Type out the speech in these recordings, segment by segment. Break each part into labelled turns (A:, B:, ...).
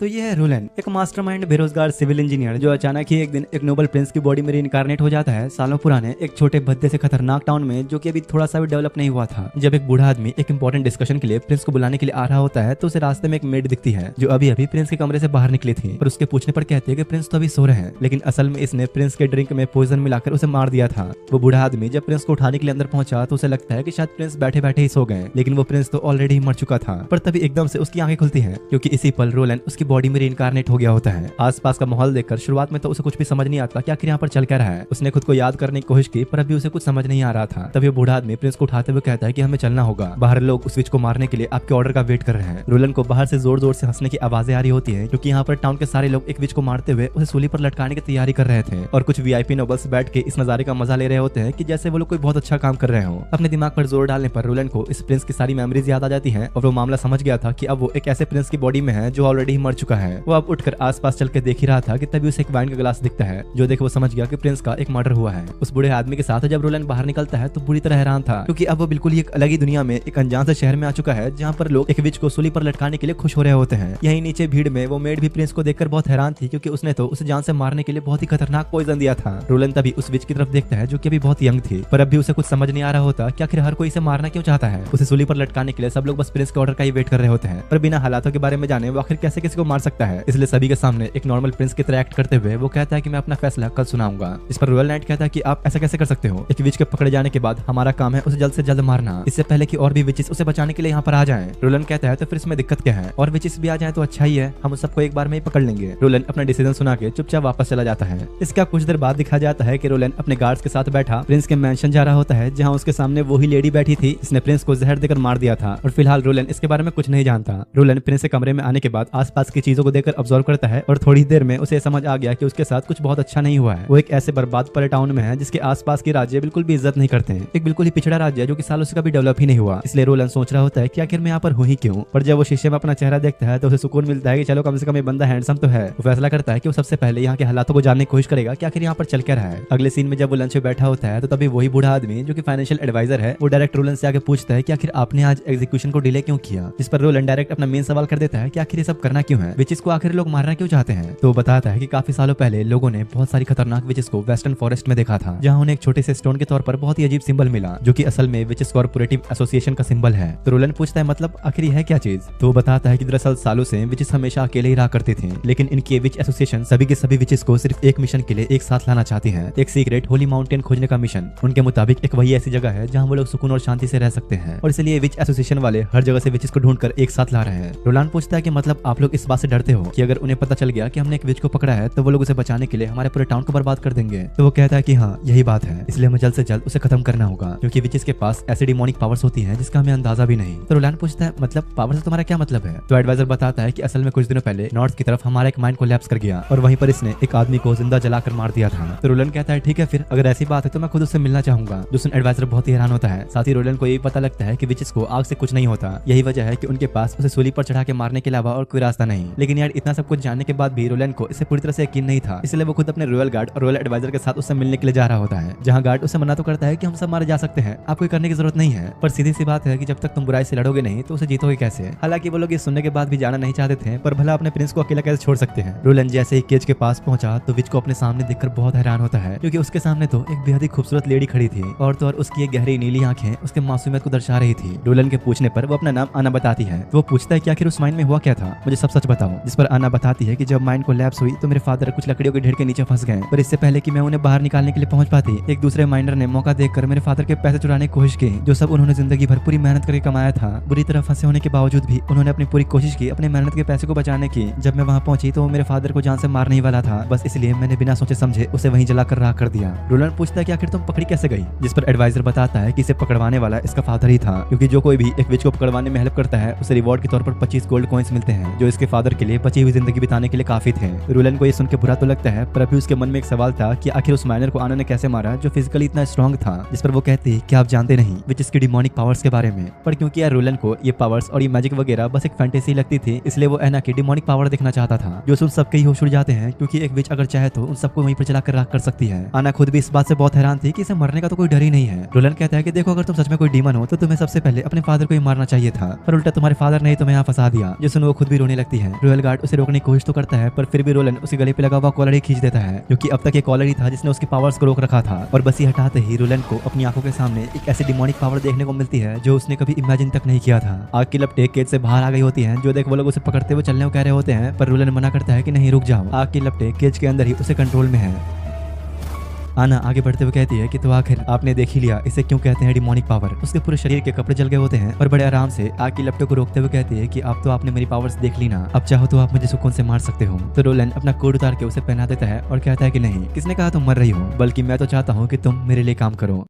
A: तो ये है रोलन, एक मास्टरमाइंड बेरोजगार सिविल इंजीनियर जो अचानक ही एक दिन एक नोबल प्रिंस की बॉडी में रीइंकारनेट हो जाता है सालों पुराने एक छोटे भद्दे से खतरनाक टाउन में, जो कि अभी थोड़ा सा भी डेवलप नहीं हुआ था। जब एक बूढ़ा आदमी एक इंपॉर्टेंट डिस्कशन के लिए प्रिंस को बुलाने के लिए आ रहा होता है तो उसे रास्ते में एक मेड दिखती है जो अभी अभी प्रिंस के कमरे से बाहर निकली थी और उसके पूछने पर कहती है कि प्रिंस तो अभी सो रहे हैं, लेकिन असल में इसने प्रिंस के ड्रिंक में पॉइजन मिलाकर उसे मार दिया था। वो बूढ़ा आदमी जब प्रिंस को उठाने के लिए अंदर पहुंचा तो उसे लगता है कि शायद प्रिंस बैठे बैठे ही सो गए, लेकिन वो प्रिंस तो ऑलरेडी मर चुका था। पर तभी एकदम से उसकी आंखें खुलती हैं क्योंकि इसी पल रोलन उसकी बॉडी में रीइंकारनेट हो गया होता है। आसपास का माहौल देखकर शुरुआत में तो उसे कुछ भी समझ नहीं आता कि आखिर यहाँ पर चल क्या रहा है। उसने खुद को याद करने की कोशिश की पर अभी उसे कुछ समझ नहीं आ रहा था। तभी बूढ़ा आदमी प्रिंस को उठाते हुए कहता है कि हमें चलना होगा, बाहर लोग उस विच को मारने के लिए आपके ऑर्डर का वेट कर रहे हैं। रोलन को बाहर से जोर जोर से हंसने की आवाजें आ रही होती है क्योंकि यहाँ पर टाउन के सारे लोग एक विच को मारते हुए उसे सूली पर लटकाने की तैयारी कर रहे थे और कुछ वीआईपी नोबल्स बैठ के इस नजारे का मजा ले रहे होते हैं कि जैसे वो लोग कोई बहुत अच्छा काम कर रहे हो। अपने दिमाग पर जोर डालने पर रोलन को इस प्रिंस की सारी मेमोरीज याद आ जाती है और वो मामला समझ गया था कि अब वो एक ऐसे प्रिंस की बॉडी में है जो ऑलरेडी मर चुका है। वो अब उठकर आसपास चल के देख ही रहा था कि तभी उसे एक वाइन का गिलास दिखता है जो देख वो समझ गया कि प्रिंस का एक मर्डर हुआ है। उस बूढ़े आदमी के साथ जब रोलन बाहर निकलता है तो बुरी तरह हैरान था क्योंकि अब वो बिल्कुल ही एक अलग ही दुनिया में एक अनजान से शहर में आ चुका है जहाँ पर लोग एक विच को सूली पर लटकाने के लिए खुश हो रहे होते हैं। यहीं नीचे भीड़ में वो मेड भी प्रिंस को देखकर बहुत हैरान थी क्योंकि उसने तो उसे जान से मारने के लिए बहुत ही खतरनाक पॉइजन दिया था। रोलन तभी उस विच की तरफ देखता है जो कि अभी बहुत यंग थी पर अब भी उसे कुछ समझ नहीं आ रहा होता कि आखिर हर कोई इसे मारना क्यों चाहता है। उसे सूली पर लटकाने के लिए सब लोग बस प्रिंस के ऑर्डर का ही वेट कर रहे होते हैं पर बिना हालातों के बारे में जाने वो आखिर कैसे किसी को मार सकता है। इसलिए सभी के सामने एक नॉर्मल प्रिंस की तरह एक्ट करते हुए वो कहता है कि मैं अपना फैसला कल सुनाऊंगा। इस पर रॉयल नाइट कहता है कि आप ऐसा कैसे कर सकते हो, एक विच के पकड़े जाने के बाद हमारा काम है उसे जल्द से जल्द मारना, इससे पहले कि और भी विचेस उसे बचाने के लिए यहाँ पर आ जाएं। रोलन कहता है तो फिर इसमें दिक्कत क्या है, और विचेस भी आ जाए तो अच्छा ही है, हम उस सबको एक बार में ही पकड़ लेंगे। रोलन अपना डिसीजन सुना के चुपचाप वापस चला जाता है। इसका कुछ देर बाद दिखा जाता है कि रोलन अपने गार्ड्स के साथ बैठा प्रिंस के मैंशन जा रहा होता है जहाँ उसके सामने वही लेडी बैठी थी जिसने प्रिंस को जहर देकर मार दिया था और फिलहाल रोलन इसके बारे में कुछ नहीं जानता। रोलन प्रिंस के कमरे में आने के बाद आसपास की चीजों को देखकर ऑब्जर्व करता है और थोड़ी देर में उसे समझ आ गया कि उसके साथ कुछ बहुत अच्छा नहीं हुआ है। वो एक ऐसे बर्बाद पड़े टाउन में है जिसके आसपास के राज्य बिल्कुल भी इज्जत नहीं करते हैं, एक बिल्कुल ही पिछड़ा राज्य है जो कि सालों से कभी डेवलप ही नहीं हुआ। इसलिए रोलन सोच रहा होता है कि आखिर मैं यहाँ पर हूँ ही क्यों। पर जब वो शीशे में अपना चेहरा देखता है तो उसे सुकून मिलता है कि चलो कम से कम ये बंदा हैंडसम तो है। वो फैसला करता है कि वो सबसे पहले यहाँ के हालातों को जानने की कोशिश करेगा कि आखिर यहाँ पर चल क्या रहा है। अगले सीन में जब वो लंच में बैठा होता है तो तभी वही बूढ़ा आदमी जो कि फाइनेंशियल एडवाइजर है वो डायरेक्ट रोलन से आके पूछता है कि आखिर आपने आज एग्जीक्यूशन को डिले क्यों किया। जिस पर रोलन डायरेक्ट अपना मेन सवाल कर देता है कि आखिर ये सब करना क्यों है, विचेस को आखिर लोग मारना क्यों चाहते हैं। तो वो बताता है कि काफी सालों पहले लोगों ने बहुत सारी खतरनाक विचेस को वेस्टर्न फॉरेस्ट में देखा था जहाँ उन्हें एक छोटे से स्टोन के तौर पर बहुत ही अजीब सिंबल मिला जो कि असल में विचेस कॉर्पोरेटिव एसोसिएशन का सिंबल है। तो रोलन पूछता है मतलब आखिर है क्या चीज। तो वो बताता है कि दरअसल सालों से विचेस हमेशा अकेले ही रहा करते थे, लेकिन इनकी विच एसोसिएशन सभी के सभी विचेस को सिर्फ एक मिशन के लिए एक साथ लाना चाहती है, एक सीक्रेट होली माउंटेन खोजने का मिशन। उनके मुताबिक एक वही ऐसी जगह है जहाँ वो लोग सुकून और शांति से रह सकते हैं और इसलिए विच एसोसिएशन वाले हर जगह से विचेस को ढूंढकर एक साथ ला रहे हैं। रोलान पूछता है कि मतलब आप लोग इस बात से डरते हो कि अगर उन्हें पता चल गया कि हमने एक विच को पकड़ा है तो वो लोग उसे बचाने के लिए हमारे पूरे टाउन को बर्बाद कर देंगे। तो वो कहता है कि हाँ यही बात है, इसलिए हमें जल्द से जल्द उसे खत्म करना होगा क्योंकि विचेस के पास ऐसी डिमोनिक पावर्स होती हैं जिसका हमें अंदाजा भी नहीं। तो रोलान पूछता है मतलब पावर से तुम्हारा क्या मतलब है। तो एडवाइजर बताता है कि असल में कुछ दिनों पहले नॉर्थ की तरफ हमारा एक माइन कोलैप्स कर गया और वहीं पर इसने एक आदमी को जिंदा जलाकर मार दिया था। तो रोलन कहता है ठीक है फिर अगर ऐसी बात है तो मैं खुद उससे मिलना चाहूंगा। जो सुन एडवाइजर बहुत ही हैरान होता है। साथ ही रोलन को ये पता लगता है कि विचेस को आग से कुछ नहीं होता, यही वजह है कि उनके पास उसे सूली पर चढ़ा के मारने के अलावा और कोई रास्ता नहीं। लेकिन यार इतना सब कुछ जानने के बाद भी रोलन को इसे पूरी तरह से यकीन नहीं था, इसलिए वो खुद अपने रॉयल गार्ड और रॉयल एडवाइजर के साथ उससे मिलने के लिए जा रहा होता है जहाँ गार्ड उसे मना तो करता है कि हम सब मारे जा सकते हैं, आपको करने की जरूरत नहीं है, पर सीधी सी बात है कि जब तक तुम बुराई से लड़ोगे नहीं तो उसे जीतोगे कैसे। हालांकि वो लोग ये सुनने के बाद भी जाना नहीं चाहते थे पर भला अपने प्रिंस को अकेला कैसे छोड़ सकते हैं। रोलन जैसे ही केज के पास पहुंचा तो विच को अपने सामने देखकर बहुत हैरान होता है क्योंकि उसके सामने तो एक बेहद ही खूबसूरत लेडी खड़ी थी और तो और उसकी एक गहरी नीली आंखें उसके मासूमियत को दर्शा रही थी। रोलन के पूछने पर वो अपना नाम आना बताती है तो वो पूछता है कि आखिर उस माइन में हुआ क्या था, मुझे सब सच बताओ। जिस पर आना बताती है कि जब माइन को लैप्स हुई तो मेरे फादर कुछ लकड़ियों के ढेर के नीचे फंस गए, पर इससे पहले कि मैं उन्हें बाहर निकालने के लिए पहुंच पाती एक दूसरे माइनर ने मौका देखकर मेरे फादर के पैसे चुराने की कोशिश की जो सब उन्होंने जिंदगी भर पूरी मेहनत करके कमाया था। बुरी तरह फंसे होने के बावजूद भी उन्होंने अपनी पूरी कोशिश की अपने मेहनत के पैसे को बचाने की। जब मैं वहाँ पहुंची तो वो मेरे फादर को जान से मारने ही वाला था, बस इसलिए मैंने बिना सोचे समझे उसे वहीं जलाकर राख कर दिया। रोलन पूछता है कि आखिर तुम पकड़ी कैसे गई। जिस पर एडवाइजर बताता है कि इसे पकड़वाने वाला इसका फादर ही था क्योंकि जो कोई भी एक विच को पकड़वाने में हेल्प करता है उसे रिवॉर्ड के तौर पर 25 गोल्ड कॉइंस मिलते हैं जो इसके फादर के लिए बची हुई जिंदगी बिताने के लिए काफी थे। रोलन को ये सुन के बुरा तो लगता है पर अभी उसके मन में एक सवाल था कि आखिर उस माइनर को आना ने कैसे मारा जो फिजिकली इतना स्ट्रॉन्ग था। जिस पर वो कहती है कि आप जानते नहीं विचेस की डिमोनिक पावर्स के बारे में, पर क्योंकि यार रोलन को ये पावर्स और ये मैजिक वगैरह बस एक फैंटेसी लगती थी इसलिए वो एना की डिमोनिक पावर देखना चाहता था जो सुन सबके ही होश उड़ जाते हैं क्योंकि एक विच अगर चाहे तो उन सबको वहीं पर जलाकर राख कर सकती है। आना खुद भी इस बात से बहुत हैरान थी कि इसे मरने का तो कोई डर ही नहीं है। रोलन कहता है कि देखो अगर तुम सच में कोई डीमन हो तो तुम्हें सबसे पहले अपने फादर को ही मारना चाहिए था, पर उल्टा तुम्हारे फादर ने ही तुम्हें यहाँ फंसा दिया। जो सुन वो खुद भी रोने लगती है है। रॉयल गार्ड उसे रोकने की कोशिश तो करता है पर फिर भी रोलन उसके गले पे लगा हुआ कॉलर ही खींच देता है, क्योंकि अब तक ये कॉलर ही था जिसने उसकी पावर्स को रोक रखा था। और बस ये हटाते ही रोलन को अपनी आंखों के सामने एक ऐसी डिमोनिक पावर देखने को मिलती है जो उसने कभी इमेजिन तक नहीं किया था। आग की लपटें केज से बाहर आ गई होती हैं, जो देख वो लोग उसे पकड़ते हुए चलने को कह रहे होते हैं, पर रोलन मना करता है कि नहीं रुक जाओ। आग की लपटें केज के अंदर ही उसे कंट्रोल में है। आना आगे बढ़ते हुए कहती है कि तो आखिर आपने देख ही लिया इसे क्यों कहते हैं डिमोनिक पावर। उसके पूरे शरीर के कपड़े जल गए होते हैं और बड़े आराम से आग की लपटों को रोकते हुए कहती है कि अब तो आपने मेरी पावर्स देख ली ना, अब चाहो तो आप मुझे सुकून से मार सकते हो। तो रोलन अपना कोट उतार के उसे पहना देता है और कहता है कि नहीं, किसने कहा तुम मर रही हो, बल्कि मैं तो चाहता हूँ कि तुम मेरे लिए काम करो।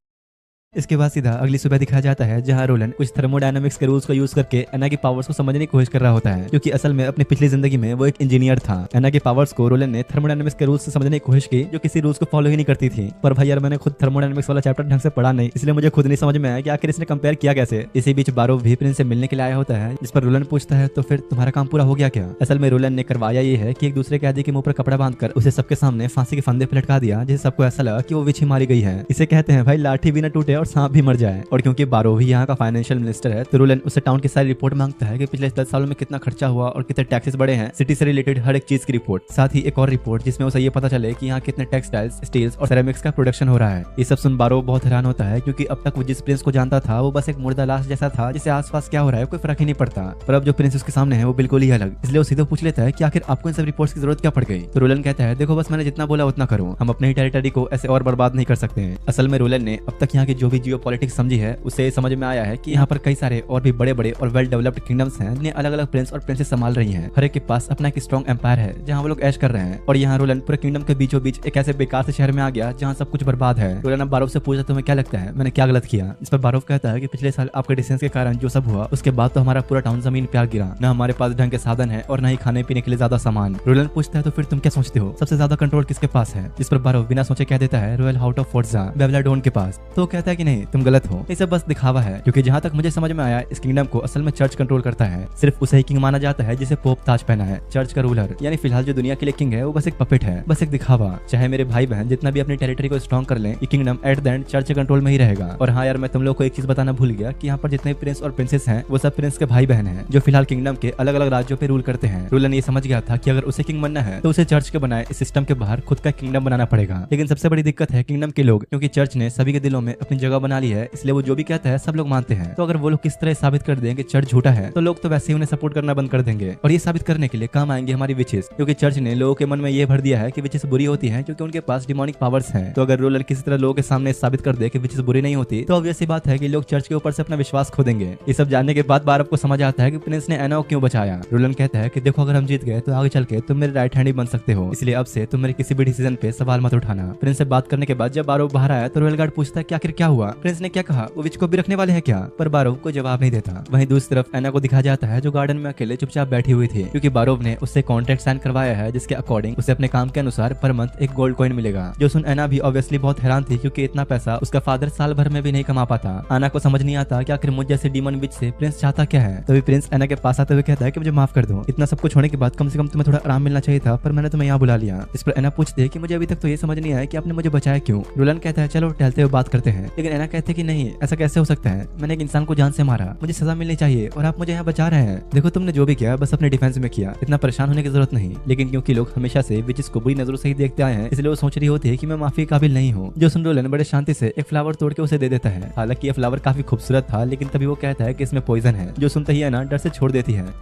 A: इसके बाद सीधा अगली सुबह दिखाया जाता है जहां रोलन कुछ थर्मोडायनामिक्स के रूल्स को यूज करके एना की पावर्स को समझने की कोशिश कर रहा होता है, क्योंकि असल में अपनी पिछली जिंदगी में वो एक इंजीनियर था। एना के पावर्स को रोलन ने थर्मोडायनामिक्स के रूल्स से समझने की कोशिश की जो किसी रूल्स को फॉलो ही नहीं करती थी। पर भाई यार मैंने खुद थर्मोडायनामिक्स वाला चैप्टर ढंग से पढ़ा नहीं, इसलिए मुझे खुद नहीं समझ में आया कि आखिर इसने कंपेयर किया कैसे। इसी बीच बारो भी प्रिंस से मिलने के लिए आया होता है, जिस पर रोलन पूछता है तो फिर तुम्हारा काम पूरा हो गया क्या। असल में रोलन ने करवाया ये है कि एक दूसरे कैदी के मुंह पर कपड़ा बांधकर उसे सबके सामने फांसी के फंदे पे लटका दिया, जिससे सबको ऐसा लगा कि वो विच ही मारी गई है। इसे कहते हैं भाई लाठी भी न टूटे और सांप भी मर जाए। और क्योंकि बारो भी यहाँ का फाइनेंशियल मिनिस्टर है तो रोलन उससे टाउन की सारी रिपोर्ट मांगता है कि पिछले 10 सालों में कितना खर्चा हुआ और कितने टैक्सेस बढ़े हैं, सिटी से रिलेटेड हर एक चीज की रिपोर्ट, साथ ही एक और रिपोर्ट जिसमें उसे ये पता चले कि यहाँ कितने टेक्सटाइल्स, स्टील्स और सेरेमिक्स का प्रोडक्शन हो रहा है। ये सब सुन बारो बहुत हैरान होता है, क्योंकि अब तक वो जिस प्रिंस को जानता था वो बस एक मुर्दा लाश जैसा था जिसे आसपास क्या हो रहा है कोई फर्क ही नहीं पड़ता। पर अब जो प्रिंस उसके सामने है वो बिल्कुल ही अलग, इसलिए वो सीधे पूछ लेता है कि आखिर आपको इन सब रिपोर्ट्स की जरूरत क्या पड़ गई। तो रोलन कहता है देखो बस मैंने जितना बोला उतना करूँ, हम अपनी टेरिटरी को ऐसे और बर्बाद नहीं कर सकते हैं। असल में रोलन ने अब तक यहाँ की जो भी जियो पॉलिटिक्स समझी है उसे समझ में आया है कि यहाँ पर कई सारे और भी बड़े बड़े और वेल डेवलप्ड किंगडम्स हैं जिन्हें अलग अलग प्रिंस और प्रिंसेस संभाल रही हैं। हर एक के पास अपना एक स्ट्रॉन्ग एम्पायर है जहाँ वो लोग ऐश कर रहे हैं। और यहाँ रोलन पूरे किंगडम के बीचों बीच एक ऐसे बेकार से शहर में आ गया जहाँ सब कुछ बर्बाद है। रोलन अब बारोव से पूछता तुम्हें क्या लगता है मैंने क्या गलत किया। इस पर बारोव कहता है कि पिछले साल आपके डिस्टेंस के कारण जो सब हुआ उसके बाद तो हमारा पूरा टाउन जमीन पे आ गिरा, न हमारे पास ढंग के साधन है और न ही खाने पीने के लिए ज्यादा सामान। रोलन पूछता है तो फिर तुम क्या सोचते हो सबसे ज्यादा कंट्रोल किसके पास है। जिस पर बारोव बिना सोचे कह देता है रॉयल हाउस ऑफ फोर्जा बेवलाडोन के पास। तो कहता है कि नहीं तुम गलत हो, ये सब बस दिखावा है, क्योंकि जहाँ तक मुझे समझ में आया इस किंगडम को असल में चर्च कंट्रोल करता है। सिर्फ उसे ही किंग माना जाता है जिसे पोप ताज पहना है, चर्च का रूलर। यानी फिलहाल जो दुनिया के लिए किंग है वो बस एक पपेट है, बस एक दिखावा। चाहे मेरे भाई बहन जितना भी अपनी टेरिटरी को स्ट्रॉन्ग कर लें, ये kingdom at the end church control में ही रहेगा। और हाँ यार मैं तुम लोग को एक चीज बताना भूल गया कि यहाँ पर जितने प्रिंस और प्रिंसेस हैं वो सब प्रिंस के भाई बहन हैं जो फिलहाल किंगडम के अलग अलग राज्यों पे रूल करते हैं। रोलन ये समझ गया था कि अगर उसे किंग बनना है तो उसे चर्च के बनाए इस सिस्टम के बाहर खुद का किंगडम बनाना पड़ेगा। लेकिन सबसे बड़ी दिक्कत है किंगडम के लोग, क्योंकि चर्च ने सभी के दिलों में अपनी जगह बना ली है, इसलिए वो जो भी कहता है सब लोग मानते हैं। तो अगर वो लोग किस तरह साबित कर दें कि चर्च झूठा है तो लोग तो वैसे ही उन्हें सपोर्ट करना बंद कर देंगे। और ये साबित करने के लिए काम आएंगे हमारी विचेस, क्योंकि चर्च ने लोगों के मन में ये भर दिया है कि विचेस बुरी होती हैं क्योंकि उनके पास डिमोनिक पावर्स हैं। तो अगर रोलर किसी तरह लोगों के सामने साबित कर दे कि विचेस बुरी नहीं होती तो ऑब्वियस सी बात है कि लोग चर्च के ऊपर से अपना विश्वास खो देंगे। ये सब जानने के बाद बारब को समझ आता है कि प्रिंस ने एना को क्यों बचाया। रोलन कहता है कि देखो अगर हम जीत गए तो आगे चल के तुम मेरे राइट हैंड ही बन सकते हो, इसलिए अब से तुम मेरे किसी भी डिसीजन पे सवाल मत उठाना। प्रिंस से बात करने के बाद जब बारब बाहर आया तो रॉयल गार्ड पूछता है कि आखिर क्या हुआ, प्रिंस ने क्या कहा, वो विच को भी रखने वाले हैं क्या। पर बारब को जवाब नहीं देता। वहीं दूसरी तरफ एना को दिखाया जाता है जो गार्डन में अकेले चुपचाप बैठी हुई थी, क्योंकि बारब ने उससे कॉन्ट्रैक्ट साइन करवाया है जिसके अकॉर्डिंग उसे अपने काम के अनुसार पर मंथ एक गोल्ड कॉइन मिलेगा। जो सुन एना भी ऑब्वियसली बहुत हैरान थी, क्योंकि इतना पैसा उसका फादर साल भर में भी नहीं कमा पाता। एना को समझ नहीं आता कि आखिर मुझ जैसे डीमन विच से प्रिंस चाहता क्या है। तभी प्रिंस एना के पास आते हुए कहता है कि मुझे माफ कर दो, इतना सब कुछ होने के बाद कम से कम तुम्हें थोड़ा आराम मिलना चाहिए था, पर मैंने तुम्हें यहाँ बुला लिया। इस पर एना पूछते है कि मुझे अभी तक तो ये समझ नहीं आया कि आपने मुझे बचाया क्यों। रोलन कहता है चलो टहलते हुए बात करते हैं, लेकिन एना कहते हैं कि नहीं ऐसा कैसे हो सकता है, मैंने एक इंसान को जान से मारा, मुझे सजा मिलनी चाहिए और आप मुझे यहाँ बचा रहे हैं। देखो तुमने जो भी किया बस अपने डिफेंस में किया, इतना परेशान होने की जरूरत नहीं। लेकिन क्योंकि लोग हमेशा से विचेस को बुरी नजरों से ही देखते आए हैं, इसलिए वो सोच रही होती है कि मैं माफी के काबिल नहीं हूँ। जो सुन रोलन बड़े शांति से एक फ्लावर तोड़ के उसे दे देता है। हालांकि ये फ्लावर काफी खूबसूरत था, लेकिन तभी वो कहता है कि इसमें पॉइजन है। जो सुनते ही एना डर से छोड़ देती है।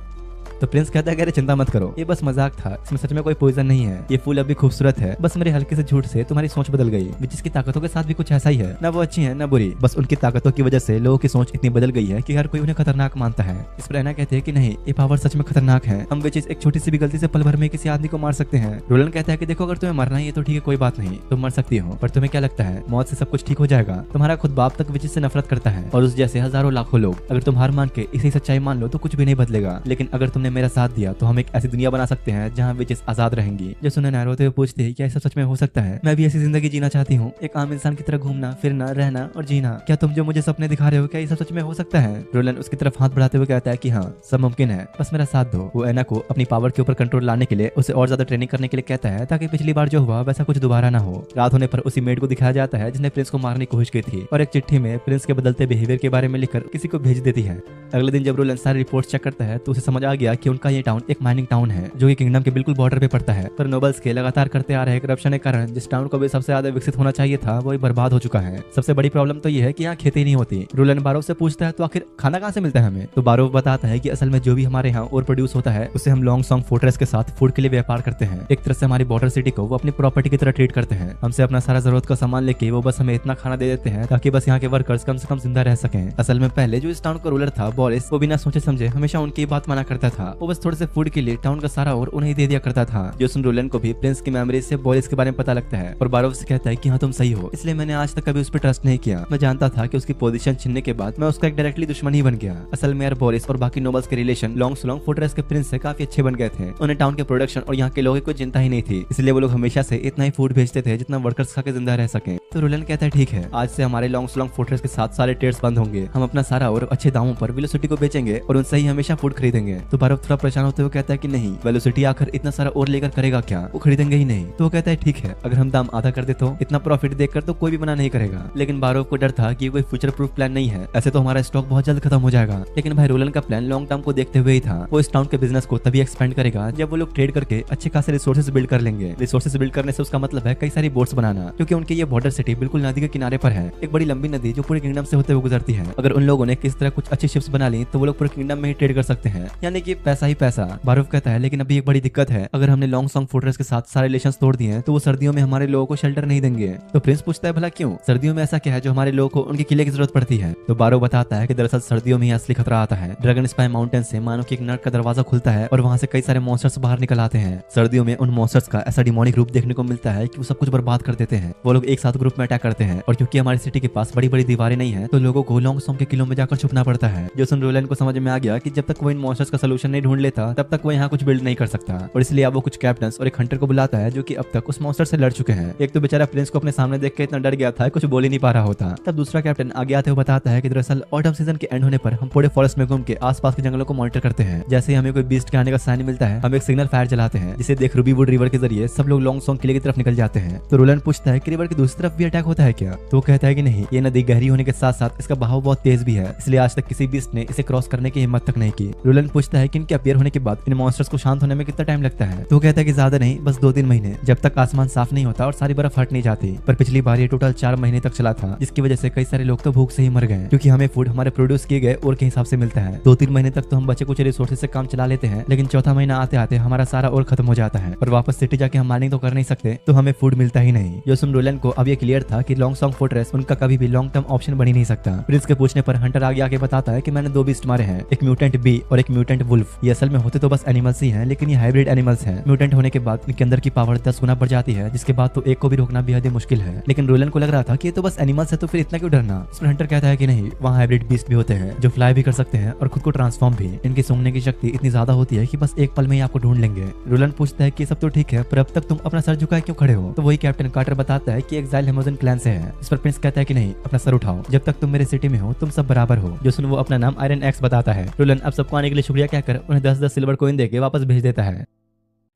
A: तो प्रिंस कहता है कि अरे चिंता मत करो, ये बस मजाक था, इसमें सच में कोई पॉइजन नहीं है, ये फूल अभी खूबसूरत है, बस मेरे हल्के से झूठ से तुम्हारी सोच बदल गई। विचेस की ताकतों के साथ भी कुछ ऐसा ही है, ना वो अच्छी है ना बुरी, बस उनकी ताकतों की वजह से लोगों की सोच इतनी बदल गई है कि हर कोई उन्हें खतरनाक मानता है। इस पर एना कहते हैं कि नहीं ये पावर सच में खतरनाक है, हम विचेस एक छोटी सी भी गलती से पल भर में किसी आदमी को मार सकते हैं। रोलन कहता है कि देखो अगर तुम्हें मरना ही है तो ठीक है कोई बात नहीं, तुम मर सकती हो, पर तुम्हें क्या लगता है मौत से सब कुछ ठीक हो जाएगा। तुम्हारा खुद बाप तक विचेस से नफरत करता है और उस जैसे हजारों लाखों लोग। अगर तुम हार मान के इसी सच्चाई मान लो तो कुछ भी नहीं बदलेगा, लेकिन अगर तुमने मेरा साथ दिया तो हम एक ऐसी दुनिया बना सकते हैं जहाँ विचेस आजाद रहेंगी। जो सुनने रोते हुए पूछते हैं क्या ऐसा सच में हो सकता है, मैं भी ऐसी जिंदगी जीना चाहती हूँ, एक आम इंसान की तरह घूमना फिरना रहना और जीना। क्या तुम जो मुझे सपने दिखा रहे हो क्या ये सब सच में हो सकता है। रोलन उसकी तरफ हाथ बढ़ाते हुए कहता है कि हाँ सब मुमकिन है, बस मेरा साथ दो। वो एना को अपनी पावर के ऊपर कंट्रोल लाने के लिए उसे और ज्यादा ट्रेनिंग करने के लिए कहता है, ताकि पिछली बार जो हुआ वैसा कुछ दोबारा ना हो। रात होने पर उसी मेड को दिखाया जाता है जिसने प्रिंस को मारने की कोशिश की थी और एक चिट्ठी में प्रिंस के बदलते बिहेवियर के बारे में लिखकर किसी को भेज देती है। अगले दिन जब रोलन सारी रिपोर्ट चेक करता है तो उसे समझ आ गया गया कि उनका ये टाउन एक माइनिंग टाउन है जो कि किंगडम के बिल्कुल बॉर्डर पे पड़ता है, पर नोबल्स के लगातार करते आ रहे करप्शन के कारण जिस टाउन को भी सबसे ज्यादा विकसित होना चाहिए था वो बर्बाद हो चुका है। सबसे बड़ी प्रॉब्लम तो ये है कि यहाँ खेती नहीं होती। रोलन बारोव से पूछता है तो आखिर खाना कहाँ से मिलता है हमें, तो बारोव बताता है कि असल में जो भी हमारे यहाँ और प्रोड्यूस होता है उसे हम लॉन्ग सॉन्ग फोर्ट्रेस के साथ फूड के लिए व्यापार करते हैं। एक तरह से हमारी बॉर्डर सिटी को वो अपनी प्रॉपर्टी की तरह ट्रीट करते हैं। हमसे अपना सारा जरूरत का सामान लेके वो बस हमें इतना खाना दे देते हैं ताकि बस यहाँ के वर्कर्स कम से कम जिंदा रह सकें। असल में पहले जो इस टाउन का रूलर था बॉरिस, वो बिना सोचे समझे हमेशा उनकी बात माना करता था। वो बस थोड़े से फूड के लिए टाउन का सारा और उन्हें दे दिया करता था। जो सुन रोलन को भी प्रिंस की मेमोरी से बॉरिस के बारे में पता लगता है और बारोव से कहता है कि हाँ तुम सही हो, इसलिए मैंने आज तक कभी उस पर ट्रस्ट नहीं किया। मैं जानता था कि उसकी पोजीशन छीनने के बाद मैं उसका एक डायरेक्टली दुश्मन ही बन गया। असल में यार बॉरिस और बाकी नोबल्स के रिलेशन लॉन्ग सोलॉन्ग फोर्ट्रेस के प्रिंस से काफी अच्छे बन गए थे। उन्हें टाउन के प्रोडक्शन और यहाँ के लोगों की कोई चिंता ही नहीं थी, इसलिए वो लोग हमेशा से इतना ही फूड भेजते थे जितना वर्कर्स खा के जिंदा रह सके। तो रोलन कहता है ठीक है, आज से हमारे लॉन्ग सोलॉन्ग फोर्ट्रेस के साथ सारे ट्रेड्स बंद होंगे। हम अपना सारा और अच्छे दामों पर वेलोसिटी को बेचेंगे और उनसे ही हमेशा फूड खरीदेंगे। तो बारोव थोड़ा परेशान होते हुए कहता है कि नहीं, वेलोसिटी आकर इतना सारा और लेकर करेगा क्या, वो खरीदेंगे ही नहीं। तो वो कहता है ठीक है, अगर हम दाम आधा कर दे तो इतना प्रॉफिट देखकर तो कोई भी मना नहीं करेगा। लेकिन बारोव को डर था कि कोई फ्यूचर प्रूफ प्लान नहीं है, ऐसे तो हमारा स्टॉक बहुत जल्द खत्म हो जाएगा। लेकिन भाई रोलन का प्लान लॉन्ग टर्म को देखते हुए ही था। वो इस टाउन के बिजनेस को तभी एक्सपेंड करेगा जब वो लोग ट्रेड करके अच्छे खासे रिसोर्सेज बिल्ड कर लेंगे। रिसोर्सेज बिल्ड करने से उसका मतलब है कई सारी बोट्स बनाना, क्योंकि उनकी ये बॉर्डर सिटी बिल्कुल नदी के किनारे पर है, एक बड़ी लंबी नदी जो पूरे किंगडम से होते हुए गुजरती है। अगर उन लोगों ने किस तरह कुछ अच्छी शिप्स बना ली तो वो लोग पूरे किंगडम में ही ट्रेड कर सकते हैं, यानी कि पैसा ही पैसा। बारोव कहता है लेकिन अभी एक बड़ी दिक्कत है, अगर हमने लॉन्ग सॉन्ग फोर्ट्रेस के साथ सारे रिलेशंस तोड़ दिए तो वो सर्दियों में हमारे लोगों को शेल्टर नहीं देंगे। तो प्रिंस पूछता है भला क्यों, सर्दियों में ऐसा क्या है जो हमारे लोगों को उनके किले की जरूरत पड़ती है। तो बारोव बताता है कि दरअसल सर्दियों में असली खतरा आता है। ड्रैगन स्पाई माउंटेन से मानो कि एक नर्क का दरवाजा खुलता है और वहां से कई सारे मॉन्स्टर्स बाहर निकल आते हैं। सर्दियों में उन मॉन्स्टर्स का ऐसा डिमोनिक रूप देखने को मिलता है कि वो सब कुछ बर्बाद कर देते हैं। वो लोग एक साथ ग्रुप में अटैक करते हैं और क्योंकि हमारी सिटी के पास बड़ी बड़ी दीवारें नहीं है तो लोगों को लॉन्ग सॉन्ग के किलों में जाकर छुपना पड़ता है। जो सुन रोलन को समझ में आ गया कि जब तक वो इन मॉन्स्टर्स का सोल्यूशन नहीं ढूंढ लेता तब तक वो यहाँ कुछ बिल्ड नहीं कर सकता, और इसलिए अब वो कुछ कैप्टन्स और एक हंटर को बुलाता है जो कि अब तक उस मॉन्स्टर से लड़ चुके हैं। एक तो बेचारा प्रिंस को अपने सामने देख के इतना डर गया था कुछ बोल ही नहीं पा रहा होता। तब दूसरा कैप्टन आगे आते हुए बताता है कि दरअसल ऑटम सीजन के एंड होने पर हम पूरे फॉरेस्ट में घूम के आसपास के जंगलों को मॉनिटर करते हैं। जैसे ही हमें कोई बीस्ट के आने का साइन मिलता है हम एक सिग्नल फायर चलाते हैं, जिसे देख रूबीवुड रिवर के जरिए सब लोग लॉन्ग सॉन्ग किले की तरफ निकल जाते हैं। तो रोलन पूछता है कि रिवर की दूसरी तरफ भी अटैक होता है क्या, तो वो कहता है कि नहीं, ये नदी गहरी होने के साथ साथ इसका बहाव बहुत तेज भी है, इसलिए आज तक किसी बीस्ट ने इसे क्रॉस करने की हिम्मत तक नहीं की। रोलन पूछता है कि इनके अपीयर होने के बाद इन मॉन्स्टर्स को शांत होने में कितना टाइम लगता है, तो वो कहता है कि ज्यादा नहीं, बस 2-3 महीने, जब तक आसमान साफ नहीं होता और सारी बर्फ हट नहीं जाती। पर पिछली बार ये टोटल 4 महीने तक चला था, जिसकी वजह से कई सारे लोग तो भूख से ही मर गए, क्योंकि हमें फूड हमारे प्रोड्यूस किए गए और के हिसाब से मिलता है। 2-3 महीने तक तो हम बचे कुछ रिसोर्सेज से काम चला लेते हैं, लेकिन चौथा महीना आते आते हमारा सारा और खत्म हो जाता है और वापस सिटी जाके हम माइनिंग तो कर नहीं सकते, तो हमें फूड मिलता ही नहीं। जो सुन रोलन को अब ये क्लियर था कि लॉन्ग सॉन्ग फोर्ट्रेस उनका कभी भी लॉन्ग टर्म ऑप्शन बन ही नहीं सकता। प्रिंस के पूछने पर हंटर आगे आके बताता है कि मैंने 2 बीस्ट मारे हैं, एक म्यूटेंट बी और एक म्यूटेंट वुल्फ। ये असल में होते तो बस एनिमल्स ही हैं, लेकिन ये हाइब्रिड एनिमल्स हैं। म्यूटेंट होने के बाद इनके अंदर की पावर 10 गुना बढ़ जाती है, जिसके बाद तो एक को भी रोकना बेहद मुश्किल है। लेकिन रोलन को लग रहा था कि ये तो बस एनिमल्स है, तो फिर इतना क्यों डरना। इसमें हंटर कहता है कि नहीं, वहाँ हाइब्रिड बीस्ट भी होते हैं जो फ्लाई भी कर सकते हैं और खुद को ट्रांसफॉर्म भी। इनकी सूंघने की शक्ति इतनी ज्यादा होती है कि बस एक पल में ही आपको ढूंढ लेंगे। रोलन पूछता है कि सब तो ठीक है, पर अब तक तुम अपना सर झुकाए क्यों खड़े हो। तो वही कैप्टन कार्टर बताता है कि एक्साइल हेमोजन क्लैन से है। इस पर प्रिंस कहता है कि नहीं, अपना सर उठाओ, जब तक तुम मेरे सिटी में हो तुम सब बराबर हो। जो सुन वो अपना नाम आयरन एक्स बताता है। रोलन अब सबको आने के लिए शुक्रिया कहकर उन्हें 10-10 सिल्वर कॉइन देके वापस भेज देता है।